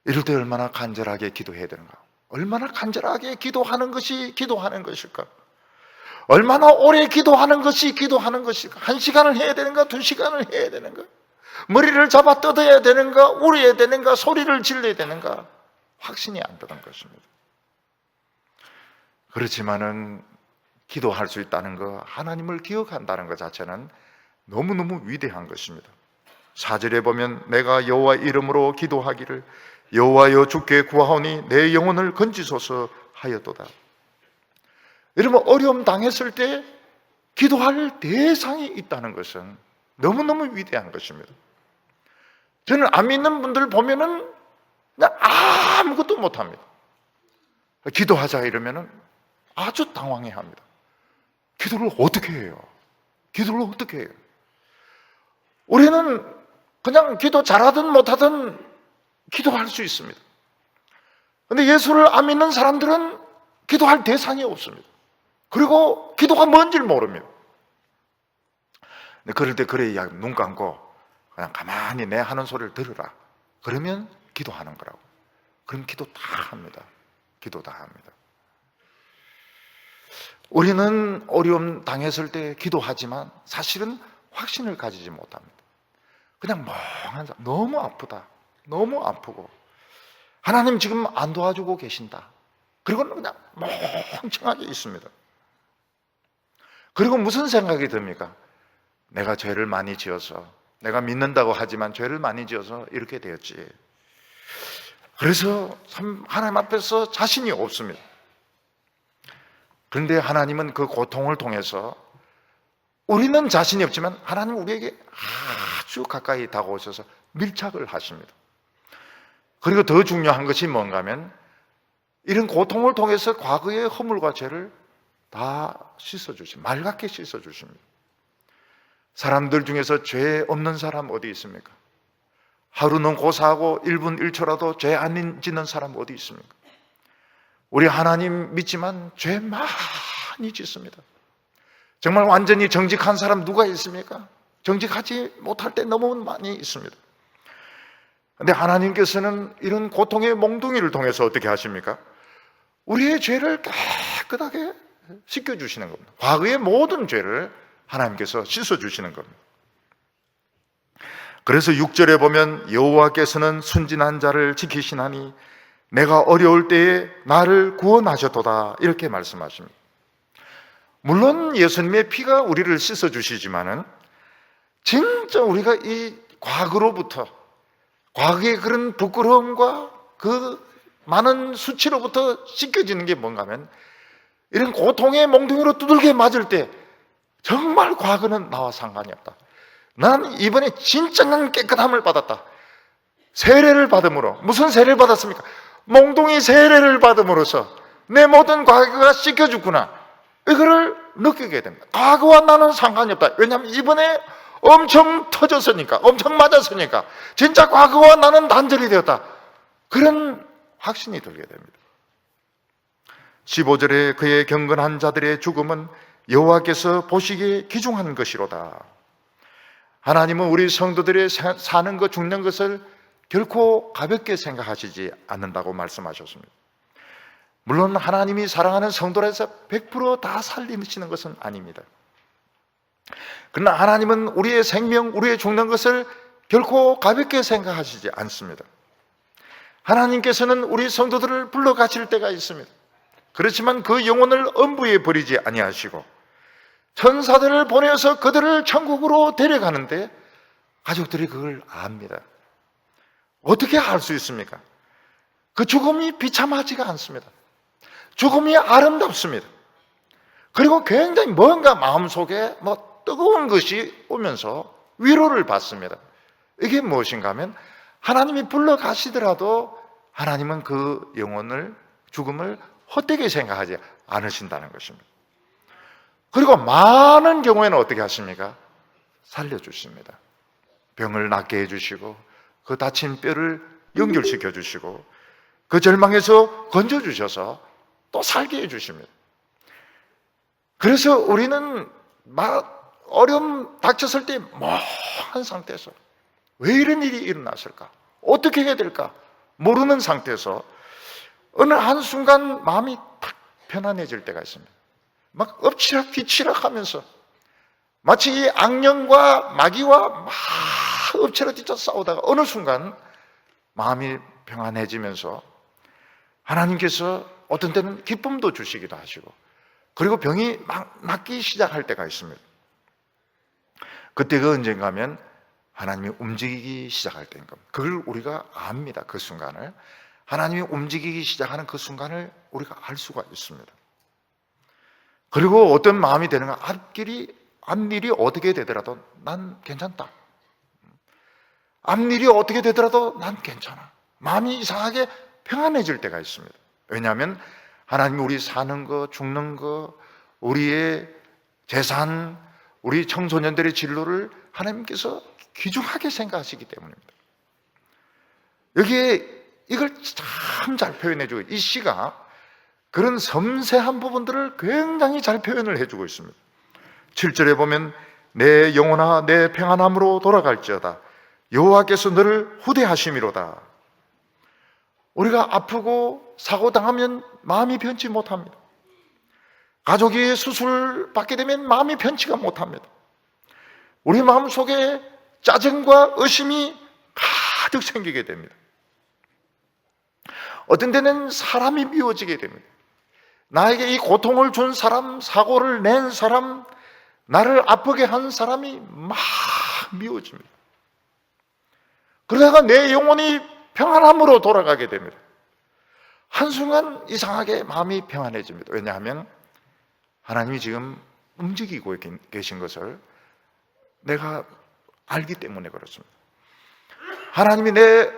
S1: 이럴 때 얼마나 간절하게 기도해야 되는가? 얼마나 간절하게 기도하는 것이 기도하는 것일까? 얼마나 오래 기도하는 것이 기도하는 것일까? 1시간을 해야 되는가? 2시간을 해야 되는가? 머리를 잡아 뜯어야 되는가? 울어야 되는가? 소리를 질러야 되는가? 확신이 안 드는 것입니다. 그렇지만은 기도할 수 있다는 것, 하나님을 기억한다는 것 자체는 너무너무 위대한 것입니다. 4절에 보면 내가 여호와 이름으로 기도하기를 여호와여 주께 구하오니 내 영혼을 건지소서 하였도다. 여러분, 어려움 당했을 때 기도할 대상이 있다는 것은 너무너무 위대한 것입니다. 저는 안 믿는 분들 보면은 그냥 아무것도 못합니다. 기도하자 이러면은 아주 당황해합니다. 기도를 어떻게 해요? 기도를 어떻게 해요? 우리는 그냥 기도 잘하든 못하든 기도할 수 있습니다. 그런데 예수를 안 믿는 사람들은 기도할 대상이 없습니다. 그리고 기도가 뭔지를 모릅니다. 근데 그럴 때 그래, 눈 감고 그냥 가만히 내 하는 소리를 들으라. 그러면 기도하는 거라고. 그럼 기도 다 합니다. 기도 다 합니다. 우리는 어려움 당했을 때 기도하지만 사실은 확신을 가지지 못합니다. 그냥 멍한 사람, 너무 아프다, 너무 아프고 하나님 지금 안 도와주고 계신다, 그리고는 그냥 멍청하게 있습니다. 그리고 무슨 생각이 듭니까? 내가 죄를 많이 지어서, 내가 믿는다고 하지만 죄를 많이 지어서 이렇게 되었지. 그래서 참 하나님 앞에서 자신이 없습니다. 그런데 하나님은 그 고통을 통해서, 우리는 자신이 없지만 하나님은 우리에게 아주 가까이 다가오셔서 밀착을 하십니다. 그리고 더 중요한 것이 뭔가 하면, 이런 고통을 통해서 과거의 허물과 죄를 다 씻어주십니다. 맑게 씻어주십니다. 사람들 중에서 죄 없는 사람 어디 있습니까? 하루는 고사하고 1분 1초라도 죄 안 짓는 사람 어디 있습니까? 우리 하나님 믿지만 죄 많이 짓습니다. 정말 완전히 정직한 사람 누가 있습니까? 정직하지 못할 때 너무 많이 있습니다. 그런데 하나님께서는 이런 고통의 몽둥이를 통해서 어떻게 하십니까? 우리의 죄를 깨끗하게 씻겨주시는 겁니다. 과거의 모든 죄를 하나님께서 씻어주시는 겁니다. 그래서 6절에 보면 여호와께서는 순진한 자를 지키시나니 내가 어려울 때에 나를 구원하셨도다, 이렇게 말씀하십니다. 물론 예수님의 피가 우리를 씻어주시지만은 진짜 우리가 이 과거로부터, 과거의 그런 부끄러움과 그 많은 수치로부터 씻겨지는 게 뭔가 하면, 이런 고통의 몽둥이로 두들겨 맞을 때 정말 과거는 나와 상관이 없다, 난 이번에 진정한 깨끗함을 받았다, 세례를 받음으로. 무슨 세례를 받았습니까? 몽둥이 세례를 받음으로써 내 모든 과거가 씻겨졌구나, 이거를 느끼게 됩니다. 과거와 나는 상관이 없다. 왜냐하면 이번에 엄청 터졌으니까, 엄청 맞았으니까 진짜 과거와 나는 단절이 되었다, 그런 확신이 들게 됩니다. 15절에 그의 경건한 자들의 죽음은 여호와께서 보시기에 귀중한 것이로다. 하나님은 우리 성도들의 사는 것, 죽는 것을 결코 가볍게 생각하시지 않는다고 말씀하셨습니다. 물론 하나님이 사랑하는 성도라서 100% 살리시는 것은 아닙니다. 그러나 하나님은 우리의 생명, 우리의 죽는 것을 결코 가볍게 생각하시지 않습니다. 하나님께서는 우리 성도들을 불러가실 때가 있습니다. 그렇지만 그 영혼을 엄부에 버리지 아니하시고 천사들을 보내서 그들을 천국으로 데려가는데 가족들이 그걸 압니다. 어떻게 알 수 있습니까? 그 죽음이 비참하지가 않습니다. 죽음이 아름답습니다. 그리고 굉장히 뭔가 마음속에 뜨거운 것이 오면서 위로를 받습니다. 이게 무엇인가 하면, 하나님이 불러가시더라도 하나님은 그 영혼을, 죽음을 헛되게 생각하지 않으신다는 것입니다. 그리고 많은 경우에는 어떻게 하십니까? 살려주십니다. 병을 낫게 해주시고, 그 다친 뼈를 연결시켜 주시고, 그 절망에서 건져주셔서 또 살게 해주십니다. 그래서 우리는 어려움 닥쳤을 때 멍한 상태에서 왜 이런 일이 일어났을까? 어떻게 해야 될까? 모르는 상태에서 어느 한순간 마음이 탁 편안해질 때가 있습니다. 막 엎치락 뒤치락 하면서 마치 이 악령과 마귀와 막 엎치락 뒤치락 싸우다가 어느 순간 마음이 평안해지면서 하나님께서 어떤 때는 기쁨도 주시기도 하시고, 그리고 병이 막 낫기 시작할 때가 있습니다. 그때가 언젠가 하면 하나님이 움직이기 시작할 때인 겁니다. 그걸 우리가 압니다. 그 순간을, 하나님이 움직이기 시작하는 그 순간을 우리가 알 수가 있습니다. 그리고 어떤 마음이 되는가, 앞일이 어떻게 되더라도 난 괜찮다, 앞일이 어떻게 되더라도 난 괜찮아, 마음이 이상하게 평안해질 때가 있습니다. 왜냐하면 하나님이 우리 사는 거, 죽는 거, 우리의 재산, 우리 청소년들의 진로를 하나님께서 귀중하게 생각하시기 때문입니다. 여기에 이걸 참 잘 표현해주고, 이 시가 그런 섬세한 부분들을 굉장히 잘 표현을 해주고 있습니다. 7절에 보면 내 영혼아 내 평안함으로 돌아갈지어다 여호와께서 너를 후대하심이로다. 우리가 아프고 사고당하면 마음이 편치 못합니다. 가족이 수술 받게 되면 마음이 편치가 못합니다. 우리 마음속에 짜증과 의심이 가득 생기게 됩니다. 어떤 때는 사람이 미워지게 됩니다. 나에게 이 고통을 준 사람, 사고를 낸 사람, 나를 아프게 한 사람이 막 미워집니다. 그러다가 내 영혼이 평안함으로 돌아가게 됩니다. 한순간 이상하게 마음이 평안해집니다. 왜냐하면 하나님이 지금 움직이고 계신 것을 내가 알기 때문에 그렇습니다. 하나님이 내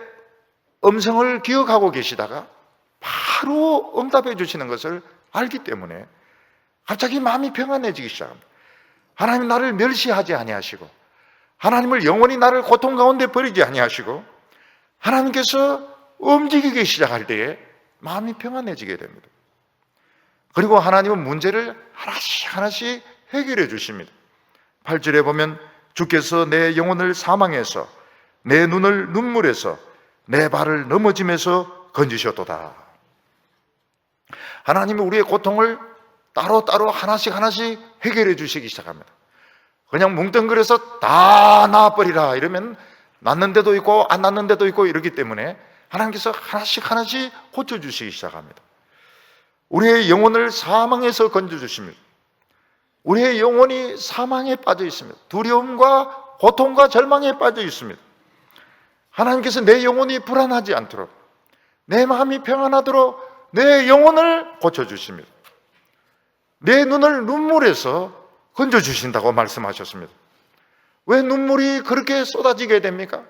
S1: 음성을 기억하고 계시다가 바로 응답해 주시는 것을 알기 때문에 갑자기 마음이 평안해지기 시작합니다. 하나님 나를 멸시하지 아니하시고, 하나님을 영원히 나를 고통 가운데 버리지 아니하시고, 하나님께서 움직이기 시작할 때에 마음이 평안해지게 됩니다. 그리고 하나님은 문제를 하나씩 하나씩 해결해 주십니다. 8절에 보면 주께서 내 영혼을 사망에서 내 눈을 눈물에서 내 발을 넘어짐에서 건지셨도다. 하나님이 우리의 고통을 따로따로 하나씩 하나씩 해결해 주시기 시작합니다. 그냥 뭉뚱그려서 다 놔버리라 이러면 낫는 데도 있고 안 낫는 데도 있고 이러기 때문에 하나님께서 하나씩 하나씩 고쳐주시기 시작합니다. 우리의 영혼을 사망에서 건져주십니다. 우리의 영혼이 사망에 빠져 있습니다. 두려움과 고통과 절망에 빠져 있습니다. 하나님께서 내 영혼이 불안하지 않도록, 내 마음이 평안하도록 내 영혼을 고쳐주십니다. 내 눈을 눈물에서 건져주신다고 말씀하셨습니다. 왜 눈물이 그렇게 쏟아지게 됩니까?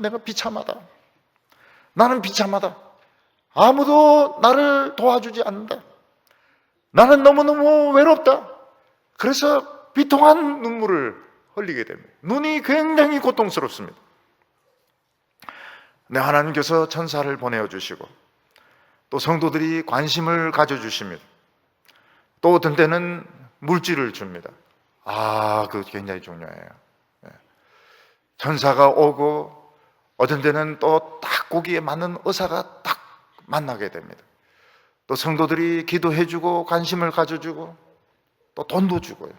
S1: 내가 비참하다. 나는 비참하다. 아무도 나를 도와주지 않는다. 나는 너무너무 외롭다. 그래서 비통한 눈물을 흘리게 됩니다. 눈이 굉장히 고통스럽습니다. 네, 하나님께서 천사를 보내주시고 또 성도들이 관심을 가져주십니다. 또 어떤 때는 물질을 줍니다. 그거 굉장히 중요해요. 천사가 오고 어떤 때는 또 딱 거기에 맞는 의사가 딱 만나게 됩니다. 또 성도들이 기도해주고 관심을 가져주고 또 돈도 주고요.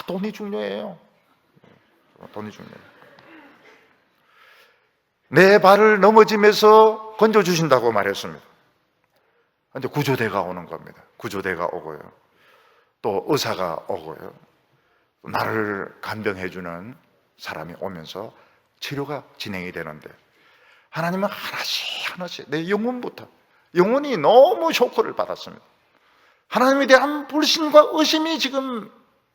S1: 돈이 중요해요. 돈이 중요해요. 내 발을 넘어짐에서 건져주신다고 말했습니다. 이제 구조대가 오는 겁니다. 구조대가 오고요. 또 의사가 오고요. 나를 간병해주는 사람이 오면서 치료가 진행이 되는데 하나님은 하나씩 하나씩 내 영혼부터, 영혼이 너무 쇼크를 받았습니다. 하나님에 대한 불신과 의심이 지금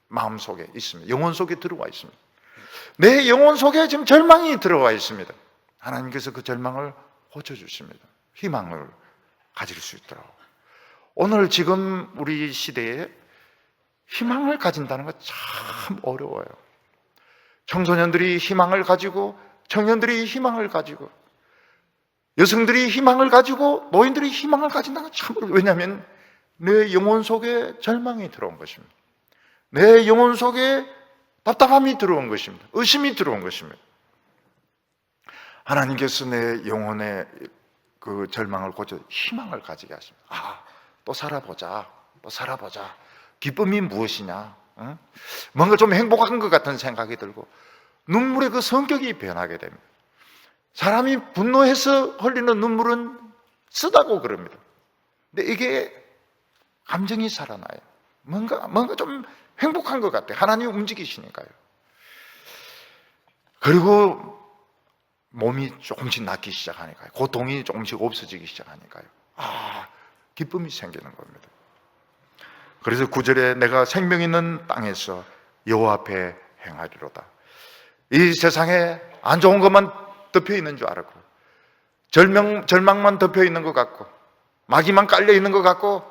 S1: 마음속에 있습니다. 영혼 속에 들어와 있습니다. 내 영혼 속에 지금 절망이 들어와 있습니다. 하나님께서 그 절망을 고쳐주십니다. 희망을 가질 수 있도록. 오늘 지금 우리 시대에 희망을 가진다는 건 참 어려워요. 청소년들이 희망을 가지고, 청년들이 희망을 가지고, 여성들이 희망을 가지고, 노인들이 희망을 가진다는 건 참 어려워요. 왜냐하면 내 영혼 속에 절망이 들어온 것입니다. 내 영혼 속에 답답함이 들어온 것입니다. 의심이 들어온 것입니다. 하나님께서 내 영혼의 그 절망을 고쳐 희망을 가지게 하십니다. 또 살아보자. 또 살아보자. 기쁨이 무엇이냐? 뭔가 좀 행복한 것 같은 생각이 들고 눈물의 그 성격이 변하게 됩니다. 사람이 분노해서 흘리는 눈물은 쓰다고 그럽니다. 근데 이게 감정이 살아나요. 뭔가 좀 행복한 것 같아요. 하나님이 움직이시니까요. 그리고 몸이 조금씩 낫기 시작하니까요. 고통이 조금씩 없어지기 시작하니까요. 기쁨이 생기는 겁니다. 그래서 9절에 내가 생명 있는 땅에서 여호와 앞에 행하리로다. 이 세상에 안 좋은 것만 덮여 있는 줄 알고, 절망만 덮여 있는 것 같고, 마귀만 깔려 있는 것 같고,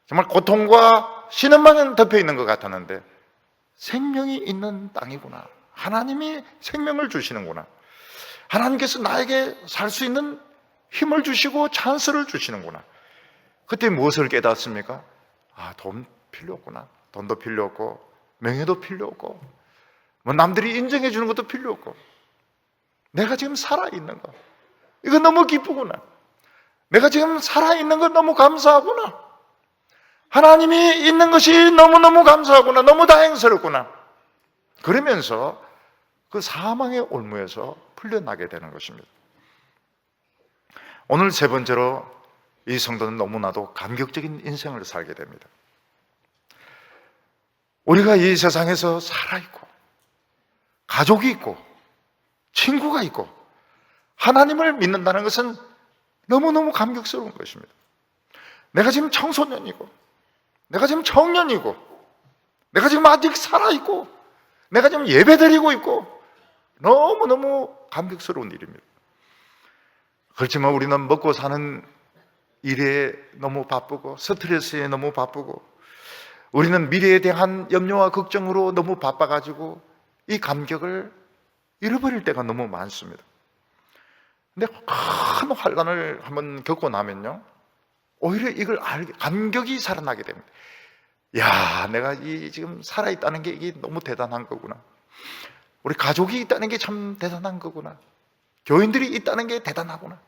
S1: 정말 고통과 신음만 덮여 있는 것 같았는데 생명이 있는 땅이구나. 하나님이 생명을 주시는구나. 하나님께서 나에게 살 수 있는 힘을 주시고 찬스를 주시는구나. 그때 무엇을 깨닫습니까? 돈 필요 없구나. 돈도 필요 없고 명예도 필요 없고 뭐 남들이 인정해 주는 것도 필요 없고 내가 지금 살아있는 거, 이거 너무 기쁘구나. 내가 지금 살아있는 거 너무 감사하구나. 하나님이 있는 것이 너무너무 감사하구나. 너무 다행스럽구나. 그러면서 그 사망의 올무에서 풀려나게 되는 것입니다. 오늘 세 번째로 이 성도는 너무나도 감격적인 인생을 살게 됩니다. 우리가 이 세상에서 살아있고 가족이 있고 친구가 있고 하나님을 믿는다는 것은 너무너무 감격스러운 것입니다. 내가 지금 청소년이고 내가 지금 청년이고 내가 지금 아직 살아있고 내가 지금 예배드리고 있고 너무너무 감격스러운 일입니다. 그렇지만 우리는 먹고 사는 일에 너무 바쁘고 스트레스에 너무 바쁘고 우리는 미래에 대한 염려와 걱정으로 너무 바빠가지고 이 감격을 잃어버릴 때가 너무 많습니다. 근데 큰 환난을 한번 겪고 나면요, 오히려 이걸 감격이 살아나게 됩니다. 야, 내가 지금 살아있다는 게 이게 너무 대단한 거구나. 우리 가족이 있다는 게 참 대단한 거구나. 교인들이 있다는 게 대단하구나.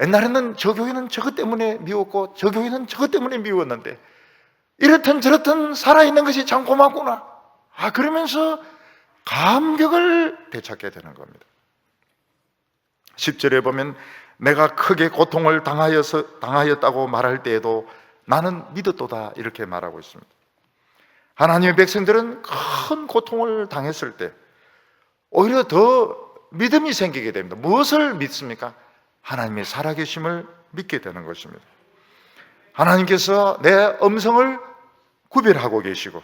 S1: 옛날에는 저 교회는 저것 때문에 미웠고 저 교회는 저것 때문에 미웠는데 이렇든 저렇든 살아있는 것이 참 고맙구나. 그러면서 감격을 되찾게 되는 겁니다. 10절에 보면 내가 크게 고통을 당하였다고 말할 때에도 나는 믿었도다 이렇게 말하고 있습니다. 하나님의 백성들은 큰 고통을 당했을 때 오히려 더 믿음이 생기게 됩니다. 무엇을 믿습니까? 하나님의 살아계심을 믿게 되는 것입니다. 하나님께서 내 음성을 구별하고 계시고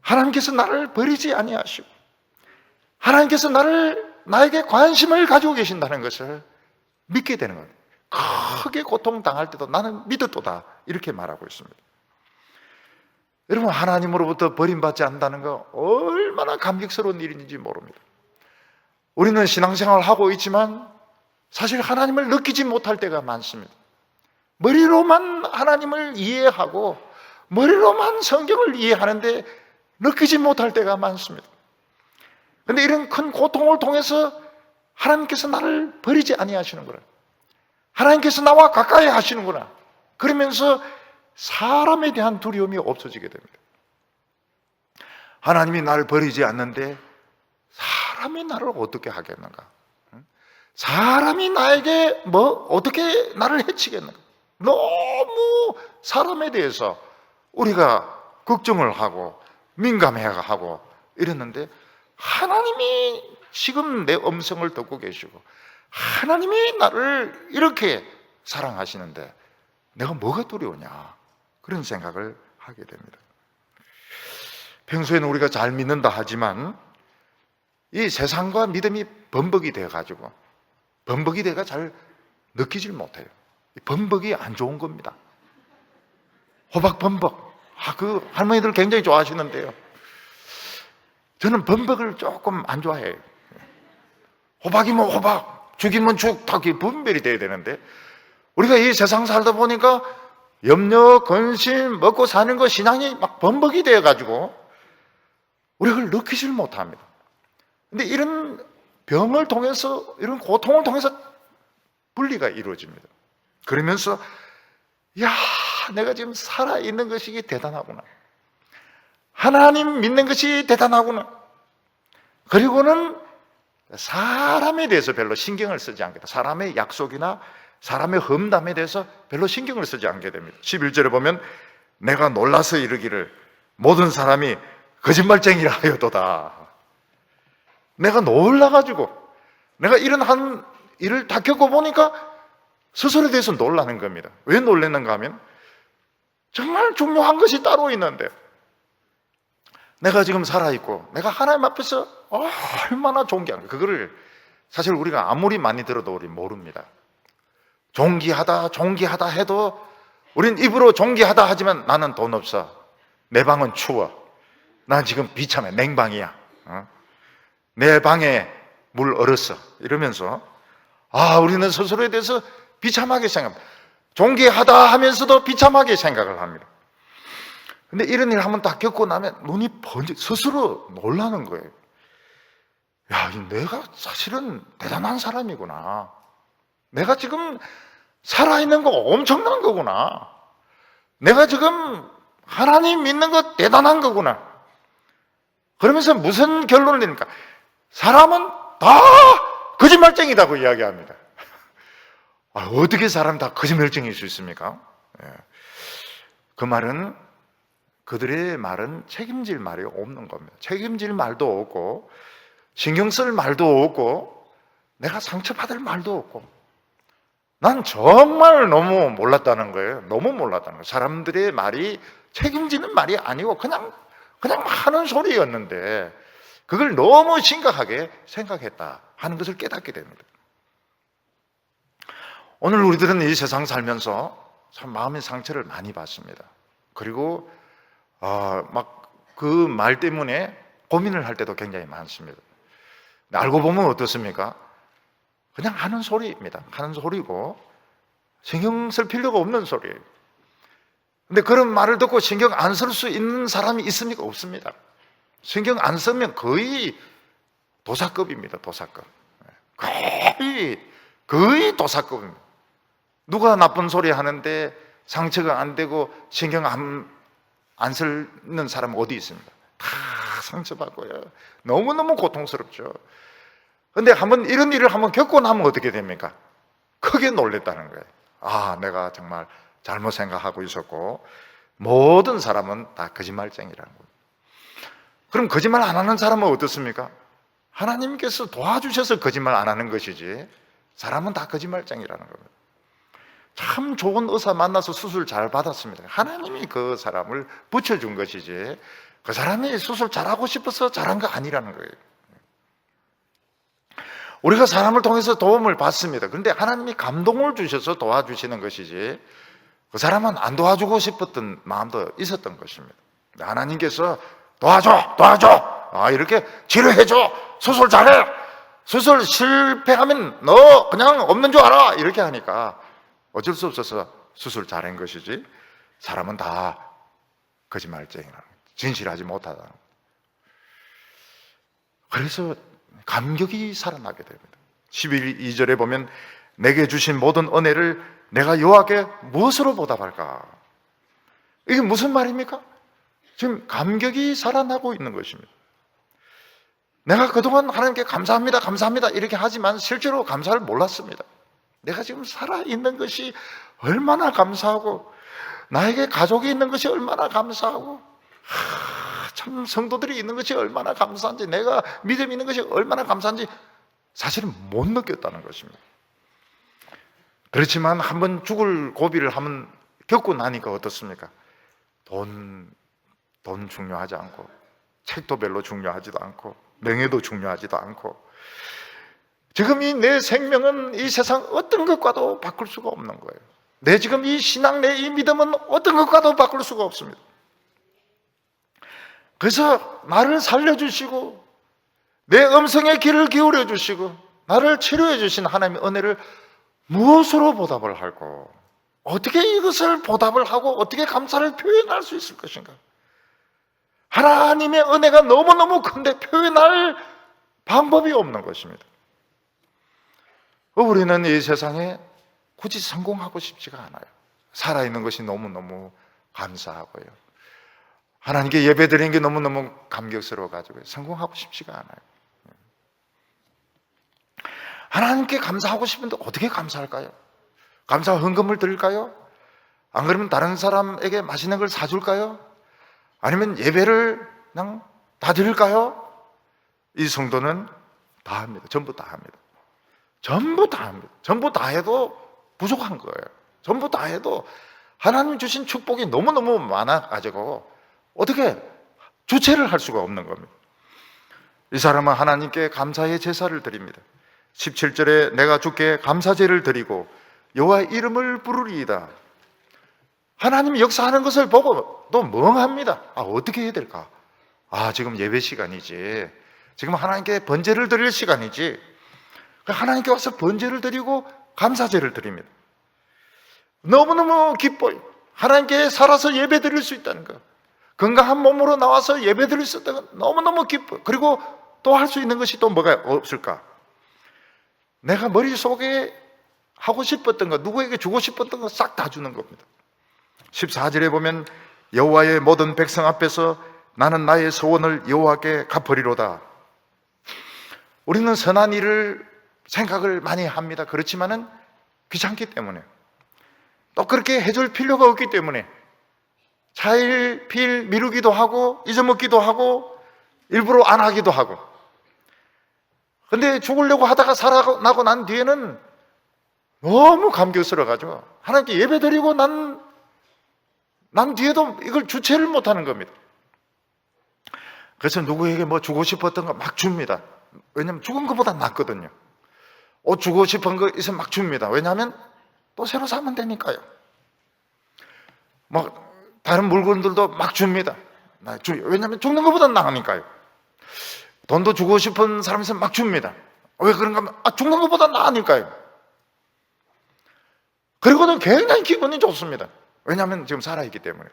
S1: 하나님께서 나를 버리지 아니하시고 하나님께서 나에게 관심을 가지고 계신다는 것을 믿게 되는 겁니다. 크게 고통당할 때도 나는 믿었도다 이렇게 말하고 있습니다. 여러분, 하나님으로부터 버림받지 않는다는 거 얼마나 감격스러운 일인지 모릅니다. 우리는 신앙생활을 하고 있지만 사실 하나님을 느끼지 못할 때가 많습니다. 머리로만 하나님을 이해하고 머리로만 성경을 이해하는데 느끼지 못할 때가 많습니다. 그런데 이런 큰 고통을 통해서 하나님께서 나를 버리지 아니하시는구나, 하나님께서 나와 가까이 하시는구나, 그러면서 사람에 대한 두려움이 없어지게 됩니다. 하나님이 나를 버리지 않는데 사람이 나를 어떻게 하겠는가? 사람이 나에게 어떻게 나를 해치겠는가? 너무 사람에 대해서 우리가 걱정을 하고 민감해하고 이랬는데 하나님이 지금 내 음성을 듣고 계시고 하나님이 나를 이렇게 사랑하시는데 내가 뭐가 두려우냐, 그런 생각을 하게 됩니다. 평소에는 우리가 잘 믿는다 하지만 이 세상과 믿음이 범벅이 돼가지고 범벅이 돼가 잘 느끼질 못해요. 범벅이 안 좋은 겁니다. 호박 범벅, 그 할머니들 굉장히 좋아하시는데요, 저는 범벅을 조금 안 좋아해요. 호박이면 호박, 죽이면 죽, 다 분별이 돼야 되는데 우리가 이 세상 살다 보니까 염려, 근심, 먹고 사는 거 신앙이 막 범벅이 되어가지고 우리가 그걸 느끼질 못합니다. 근데 이런 병을 통해서, 이런 고통을 통해서 분리가 이루어집니다. 그러면서 야, 내가 지금 살아있는 것이 이게 대단하구나, 하나님 믿는 것이 대단하구나, 그리고는 사람에 대해서 별로 신경을 쓰지 않겠다. 사람의 약속이나 사람의 험담에 대해서 별로 신경을 쓰지 않게 됩니다. 11절에 보면 내가 놀라서 이르기를 모든 사람이 거짓말쟁이라 하여도다. 내가 놀라가지고 내가 이런 한 일을 다 겪어보니까 스스로에 대해서 놀라는 겁니다. 왜 놀랐는가 하면 정말 중요한 것이 따로 있는데 내가 지금 살아있고 내가 하나님 앞에서 얼마나 존귀한 거, 그거를 사실 우리가 아무리 많이 들어도 우리 모릅니다. 존귀하다 해도 우린 입으로 존귀하다 하지만 나는 돈 없어, 내 방은 추워, 난 지금 비참해, 냉방이야, 내 방에 물 얼었어 이러면서 우리는 스스로에 대해서 비참하게 생각합니다. 존귀하다 하면서도 비참하게 생각을 합니다. 근데 이런 일 한번 딱 겪고 나면 눈이 번쩍 스스로 놀라는 거예요. 야, 내가 사실은 대단한 사람이구나. 내가 지금 살아있는 거 엄청난 거구나. 내가 지금 하나님 믿는 거 대단한 거구나. 그러면서 무슨 결론을 내니까 사람은 다 거짓말쟁이다고 이야기합니다. 어떻게 사람 다 거짓말쟁이일 수 있습니까? 그 말은, 그들의 말은 책임질 말이 없는 겁니다. 책임질 말도 없고 신경 쓸 말도 없고 내가 상처받을 말도 없고, 난 정말 너무 몰랐다는 거예요. 너무 몰랐다는 거예요. 사람들의 말이 책임지는 말이 아니고 그냥 하는 소리였는데 그걸 너무 심각하게 생각했다 하는 것을 깨닫게 됩니다. 오늘 우리들은 이 세상 살면서 참 마음의 상처를 많이 받습니다. 그리고 막 그 말 때문에 고민을 할 때도 굉장히 많습니다. 알고 보면 어떻습니까? 그냥 하는 소리입니다. 하는 소리고 신경 쓸 필요가 없는 소리예요. 근데 그런 말을 듣고 신경 안 쓸 수 있는 사람이 있습니까? 없습니다. 신경 안 쓰면 거의 도사급입니다. 도사급. 거의 도사급입니다. 누가 나쁜 소리 하는데 상처가 안 되고 신경 안 쓰는 사람은 어디 있습니까? 다 상처받고요. 너무너무 고통스럽죠. 근데 이런 일을 한번 겪고 나면 어떻게 됩니까? 크게 놀랬다는 거예요. 내가 정말 잘못 생각하고 있었고 모든 사람은 다 거짓말쟁이라는 거예요. 그럼 거짓말 안 하는 사람은 어떻습니까? 하나님께서 도와주셔서 거짓말 안 하는 것이지 사람은 다 거짓말쟁이라는 겁니다. 참 좋은 의사 만나서 수술 잘 받았습니다. 하나님이 그 사람을 붙여준 것이지 그 사람이 수술 잘하고 싶어서 잘한 거 아니라는 거예요. 우리가 사람을 통해서 도움을 받습니다. 그런데 하나님이 감동을 주셔서 도와주시는 것이지 그 사람은 안 도와주고 싶었던 마음도 있었던 것입니다. 하나님께서 도와줘 이렇게 치료해줘, 수술 잘해, 수술 실패하면 너 그냥 없는 줄 알아 이렇게 하니까 어쩔 수 없어서 수술 잘한 것이지 사람은 다 거짓말쟁이라는 거예요. 진실하지 못하다는 거예요. 그래서 감격이 살아나게 됩니다. 12절에 보면 내게 주신 모든 은혜를 내가 여호와께 무엇으로 보답할까? 이게 무슨 말입니까? 지금 감격이 살아나고 있는 것입니다. 내가 그동안 하나님께 감사합니다 이렇게 하지만 실제로 감사를 몰랐습니다. 내가 지금 살아있는 것이 얼마나 감사하고 나에게 가족이 있는 것이 얼마나 감사하고 참 성도들이 있는 것이 얼마나 감사한지, 내가 믿음이 있는 것이 얼마나 감사한지 사실은 못 느꼈다는 것입니다. 그렇지만 한번 죽을 고비를 한번 겪고 나니까 어떻습니까? 돈 중요하지 않고, 책도 별로 중요하지도 않고, 명예도 중요하지도 않고, 지금 이 내 생명은 이 세상 어떤 것과도 바꿀 수가 없는 거예요. 내 지금 이 신앙, 내 이 믿음은 어떤 것과도 바꿀 수가 없습니다. 그래서 나를 살려주시고 내 음성에 귀를 기울여 주시고 나를 치료해 주신 하나님의 은혜를 무엇으로 보답을 할고, 어떻게 이것을 보답을 하고 어떻게 감사를 표현할 수 있을 것인가? 하나님의 은혜가 너무너무 큰데 표현할 방법이 없는 것입니다. 우리는 이 세상에 굳이 성공하고 싶지가 않아요. 살아있는 것이 너무너무 감사하고요, 하나님께 예배드리는 게 너무너무 감격스러워가지고 성공하고 싶지가 않아요. 하나님께 감사하고 싶은데 어떻게 감사할까요? 감사 헌금을 드릴까요? 안 그러면 다른 사람에게 맛있는 걸 사줄까요? 아니면 예배를 그냥 다 드릴까요? 이 성도는 다 합니다. 전부 다 합니다. 전부 다 합니다. 전부 다 해도 부족한 거예요. 전부 다 해도 하나님 주신 축복이 너무너무 많아가지고 어떻게 주체를 할 수가 없는 겁니다. 이 사람은 하나님께 감사의 제사를 드립니다. 17절에 내가 주께 감사제를 드리고 여호와의 이름을 부르리이다. 하나님이 역사하는 것을 보고 또 멍합니다. 어떻게 해야 될까? 지금 예배 시간이지. 지금 하나님께 번제를 드릴 시간이지. 하나님께 와서 번제를 드리고 감사제를 드립니다. 너무너무 기뻐요. 하나님께 살아서 예배 드릴 수 있다는 거, 건강한 몸으로 나와서 예배 드릴 수 있다는 거 너무너무 기뻐요. 그리고 또 할 수 있는 것이 또 뭐가 없을까? 내가 머릿속에 하고 싶었던 거, 누구에게 주고 싶었던 거 싹 다 주는 겁니다. 14절에 보면 여호와의 모든 백성 앞에서 나는 나의 소원을 여호와께 갚으리로다. 우리는 선한 일을 생각을 많이 합니다. 그렇지만은 귀찮기 때문에, 또 그렇게 해줄 필요가 없기 때문에 차일피일 미루기도 하고 잊어먹기도 하고 일부러 안 하기도 하고. 근데 죽으려고 하다가 살아나고 난 뒤에는 너무 감격스러워가지고 하나님께 예배드리고 난 뒤에도 이걸 주체를 못하는 겁니다. 그래서 누구에게 뭐 주고 싶었던 거 막 줍니다. 왜냐하면 죽은 것보다 낫거든요. 옷 주고 싶은 거 있으면 막 줍니다. 왜냐하면 또 새로 사면 되니까요. 뭐 다른 물건들도 막 줍니다. 왜냐하면 죽는 것보다 나으니까요. 돈도 주고 싶은 사람이 있으면 막 줍니다. 왜 그런가 하면 죽는 것보다 나으니까요. 그리고는 굉장히 기분이 좋습니다. 왜냐하면 지금 살아있기 때문에.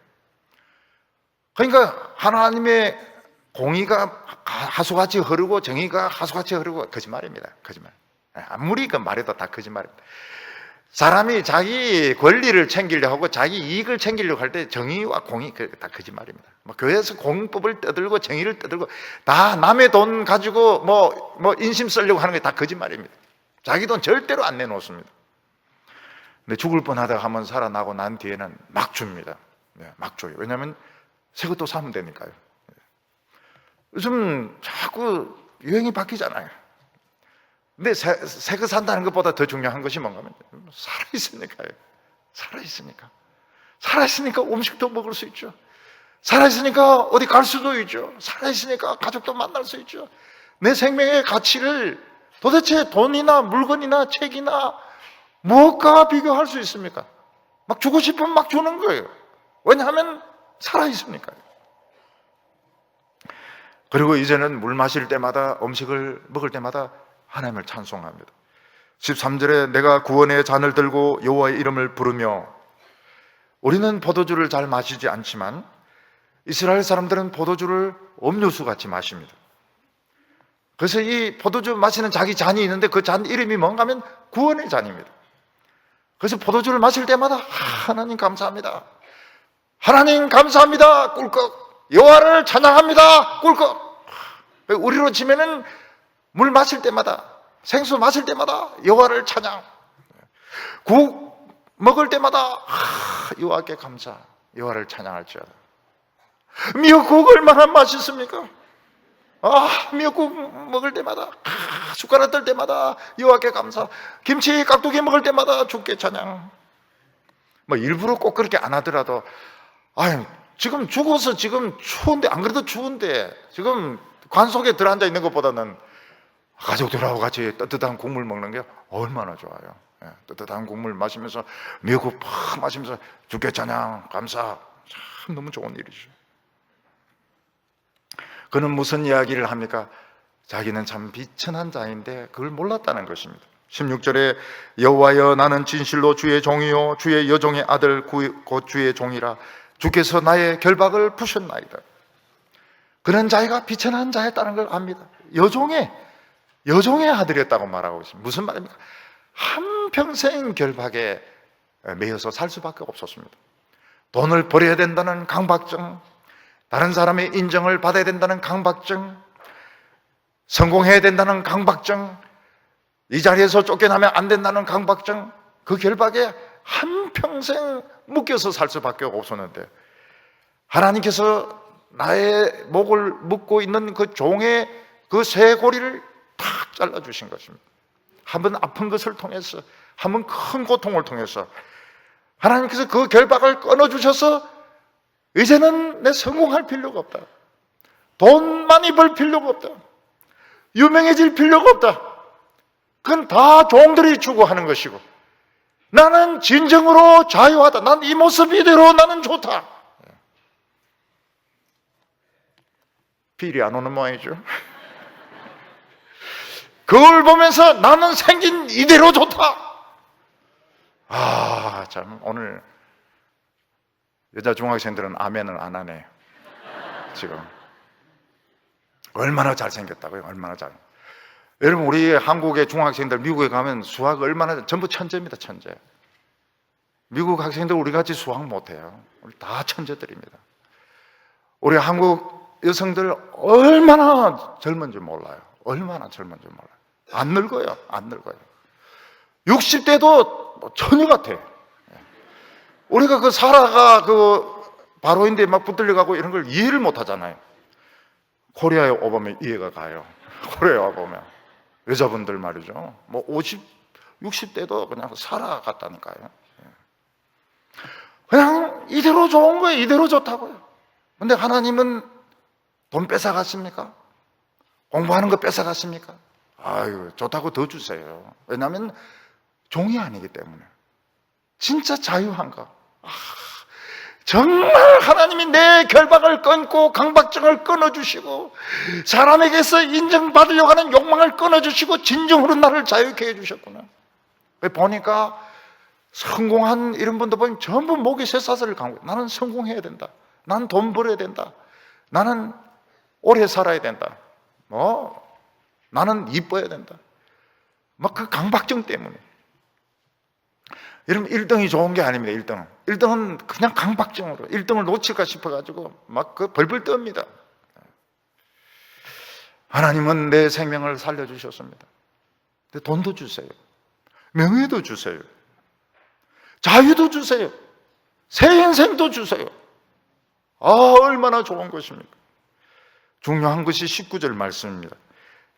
S1: 그러니까 하나님의 공의가 하수같이 흐르고 정의가 하수같이 흐르고, 거짓말입니다. 거짓말. 아무리 그 말해도 다 거짓말입니다. 사람이 자기 권리를 챙기려고 하고 자기 이익을 챙기려고 할 때 정의와 공의, 다 거짓말입니다. 교회에서 공법을 떠들고 정의를 떠들고 다 남의 돈 가지고 뭐 인심 쓰려고 하는 게 다 거짓말입니다. 자기 돈 절대로 안 내놓습니다. 근데 죽을 뻔하다가 한번 살아나고 난 뒤에는 막 줍니다. 막 줘요. 왜냐하면 새 것도 사면 되니까요. 요즘 자꾸 유행이 바뀌잖아요. 근데 새 거 산다는 것보다 더 중요한 것이 뭔가 하면 살아있으니까요. 살아있으니까 음식도 먹을 수 있죠. 살아있으니까 어디 갈 수도 있죠. 살아있으니까 가족도 만날 수 있죠. 내 생명의 가치를 도대체 돈이나 물건이나 책이나 무엇과 비교할 수 있습니까? 막 주고 싶으면 막 주는 거예요. 왜냐하면 살아있으니까요. 그리고 이제는 물 마실 때마다, 음식을 먹을 때마다 하나님을 찬송합니다. 13절에 내가 구원의 잔을 들고 여호와의 이름을 부르며. 우리는 포도주를 잘 마시지 않지만 이스라엘 사람들은 포도주를 음료수같이 마십니다. 그래서 이 포도주 마시는 자기 잔이 있는데 그 잔 이름이 뭔가 하면 구원의 잔입니다. 그래서 포도주를 마실 때마다 하나님 감사합니다, 하나님 감사합니다, 꿀꺽. 여호와를 찬양합니다, 꿀꺽. 우리로 치면은 물 마실 때마다, 생수 마실 때마다 여호와를 찬양, 국 먹을 때마다 여호와께 감사, 여호와를 찬양할지어다. 미역국 얼마나 맛있습니까? 미역국 먹을 때마다, 숟가락 뜰 때마다 여호와께 감사, 김치 깍두기 먹을 때마다 주께 찬양. 일부러 꼭 그렇게 안 하더라도, 지금 죽어서 지금 추운데, 안 그래도 추운데 지금 관 속에 들어앉아 있는 것보다는 가족들하고 같이 뜨뜻한 국물 먹는 게 얼마나 좋아요. 뜨뜻한 국물 마시면서 미역국 팍 마시면서 주께 찬양 감사, 참 너무 좋은 일이죠. 그는 무슨 이야기를 합니까? 자기는 참 비천한 자인데 그걸 몰랐다는 것입니다. 16절에 여호와여 나는 진실로 주의 종이요 주의 여종의 아들 곧 주의 종이라. 주께서 나의 결박을 푸셨나이다. 그런 자기가 비천한 자였다는 걸 압니다. 여종의 아들이었다고 말하고 있습니다. 무슨 말입니까? 한평생 결박에 매여서 살 수밖에 없었습니다. 돈을 벌여야 된다는 강박증, 다른 사람의 인정을 받아야 된다는 강박증, 성공해야 된다는 강박증, 이 자리에서 쫓겨나면 안 된다는 강박증, 그 결박에 한평생 묶여서 살 수밖에 없었는데 하나님께서 나의 목을 묶고 있는 그 종의 그 쇠고리를 탁 잘라주신 것입니다. 한번 아픈 것을 통해서, 한번 큰 고통을 통해서 하나님께서 그 결박을 끊어주셔서 이제는 내 성공할 필요가 없다, 돈 많이 벌 필요가 없다, 유명해질 필요가 없다. 그건 다 종들이 추구하는 것이고 나는 진정으로 자유하다, 난 이 모습 이대로 나는 좋다. 필이 안 오는 모양이죠. 그걸 보면서 나는 생긴 이대로 좋다. 참 오늘 여자 중학생들은 아멘을 안 하네. 지금 얼마나 잘생겼다고요. 얼마나 잘. 여러분, 우리 한국의 중학생들 미국에 가면 수학 얼마나 전부 천재입니다. 천재. 미국 학생들 우리같이 수학 못해요. 우리 다 천재들입니다. 우리 한국 여성들 얼마나 젊은지 몰라요. 얼마나 젊은지 몰라요. 안 늙어요. 안 늙어요. 60대도 처녀 같아. 우리가 그 사라가 그 바로인데 막 붙들려가고 이런 걸 이해를 못 하잖아요. 코리아에 오보면 이해가 가요. 코리아에 오보면 여자분들 말이죠. 뭐 50, 60대도 그냥 사라 같다니까요. 그냥 이대로 좋은 거예요. 이대로 좋다고요. 근데 하나님은 돈 뺏어갔습니까? 공부하는 거 뺏어갔습니까? 아유, 좋다고 더 주세요. 왜냐하면 종이 아니기 때문에. 진짜 자유한가? 정말 하나님이 내 결박을 끊고 강박증을 끊어주시고 사람에게서 인정받으려고 하는 욕망을 끊어주시고 진정으로 나를 자유케 해주셨구나. 보니까 성공한 이런 분들 보면 전부 목에 쇠사슬을 감고, 나는 성공해야 된다, 나는 돈 벌어야 된다, 나는 오래 살아야 된다, 나는 이뻐야 된다, 막 그 강박증 때문에. 여러분, 1등이 좋은 게 아닙니다. 1등은 그냥 강박증으로 1등을 놓칠까 싶어가지고 막 그 벌벌 떱니다. 하나님은 내 생명을 살려주셨습니다. 근데 돈도 주세요, 명예도 주세요, 자유도 주세요, 새 인생도 주세요. 얼마나 좋은 것입니까? 중요한 것이 19절 말씀입니다.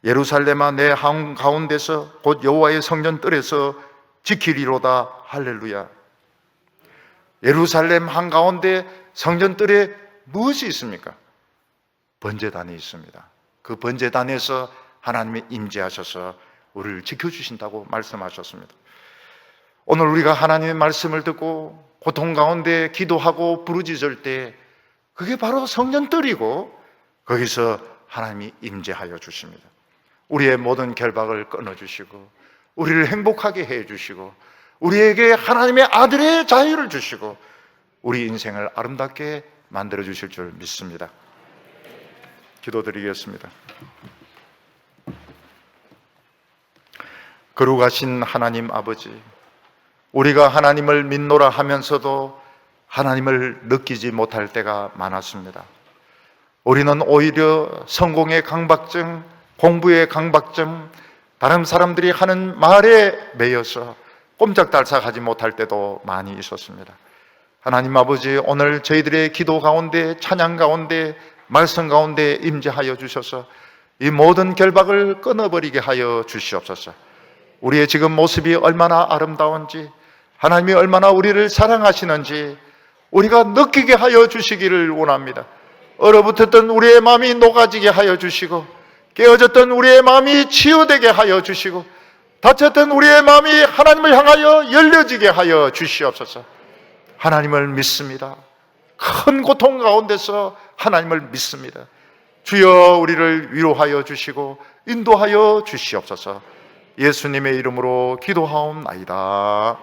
S1: 예루살렘아, 내 한가운데서 곧 여호와의 성전 뜰에서 지키리로다. 할렐루야. 예루살렘 한가운데 성전 뜰에 무엇이 있습니까? 번제단이 있습니다. 그 번제단에서 하나님이 임재하셔서 우리를 지켜주신다고 말씀하셨습니다. 오늘 우리가 하나님의 말씀을 듣고 고통 가운데 기도하고 부르짖을 때 그게 바로 성전 뜰이고 거기서 하나님이 임재하여 주십니다. 우리의 모든 결박을 끊어주시고 우리를 행복하게 해주시고 우리에게 하나님의 아들의 자유를 주시고 우리 인생을 아름답게 만들어 주실 줄 믿습니다. 기도드리겠습니다. 거룩하신 하나님 아버지, 우리가 하나님을 믿노라 하면서도 하나님을 느끼지 못할 때가 많았습니다. 우리는 오히려 성공의 강박증, 공부의 강박증, 다른 사람들이 하는 말에 매여서 꼼짝달싹하지 못할 때도 많이 있었습니다. 하나님 아버지, 오늘 저희들의 기도 가운데, 찬양 가운데, 말씀 가운데 임재하여 주셔서 이 모든 결박을 끊어버리게 하여 주시옵소서. 우리의 지금 모습이 얼마나 아름다운지, 하나님이 얼마나 우리를 사랑하시는지 우리가 느끼게 하여 주시기를 원합니다. 얼어붙었던 우리의 마음이 녹아지게 하여 주시고, 깨어졌던 우리의 마음이 치유되게 하여 주시고, 다쳤던 우리의 마음이 하나님을 향하여 열려지게 하여 주시옵소서. 하나님을 믿습니다. 큰 고통 가운데서 하나님을 믿습니다. 주여, 우리를 위로하여 주시고 인도하여 주시옵소서. 예수님의 이름으로 기도하옵나이다.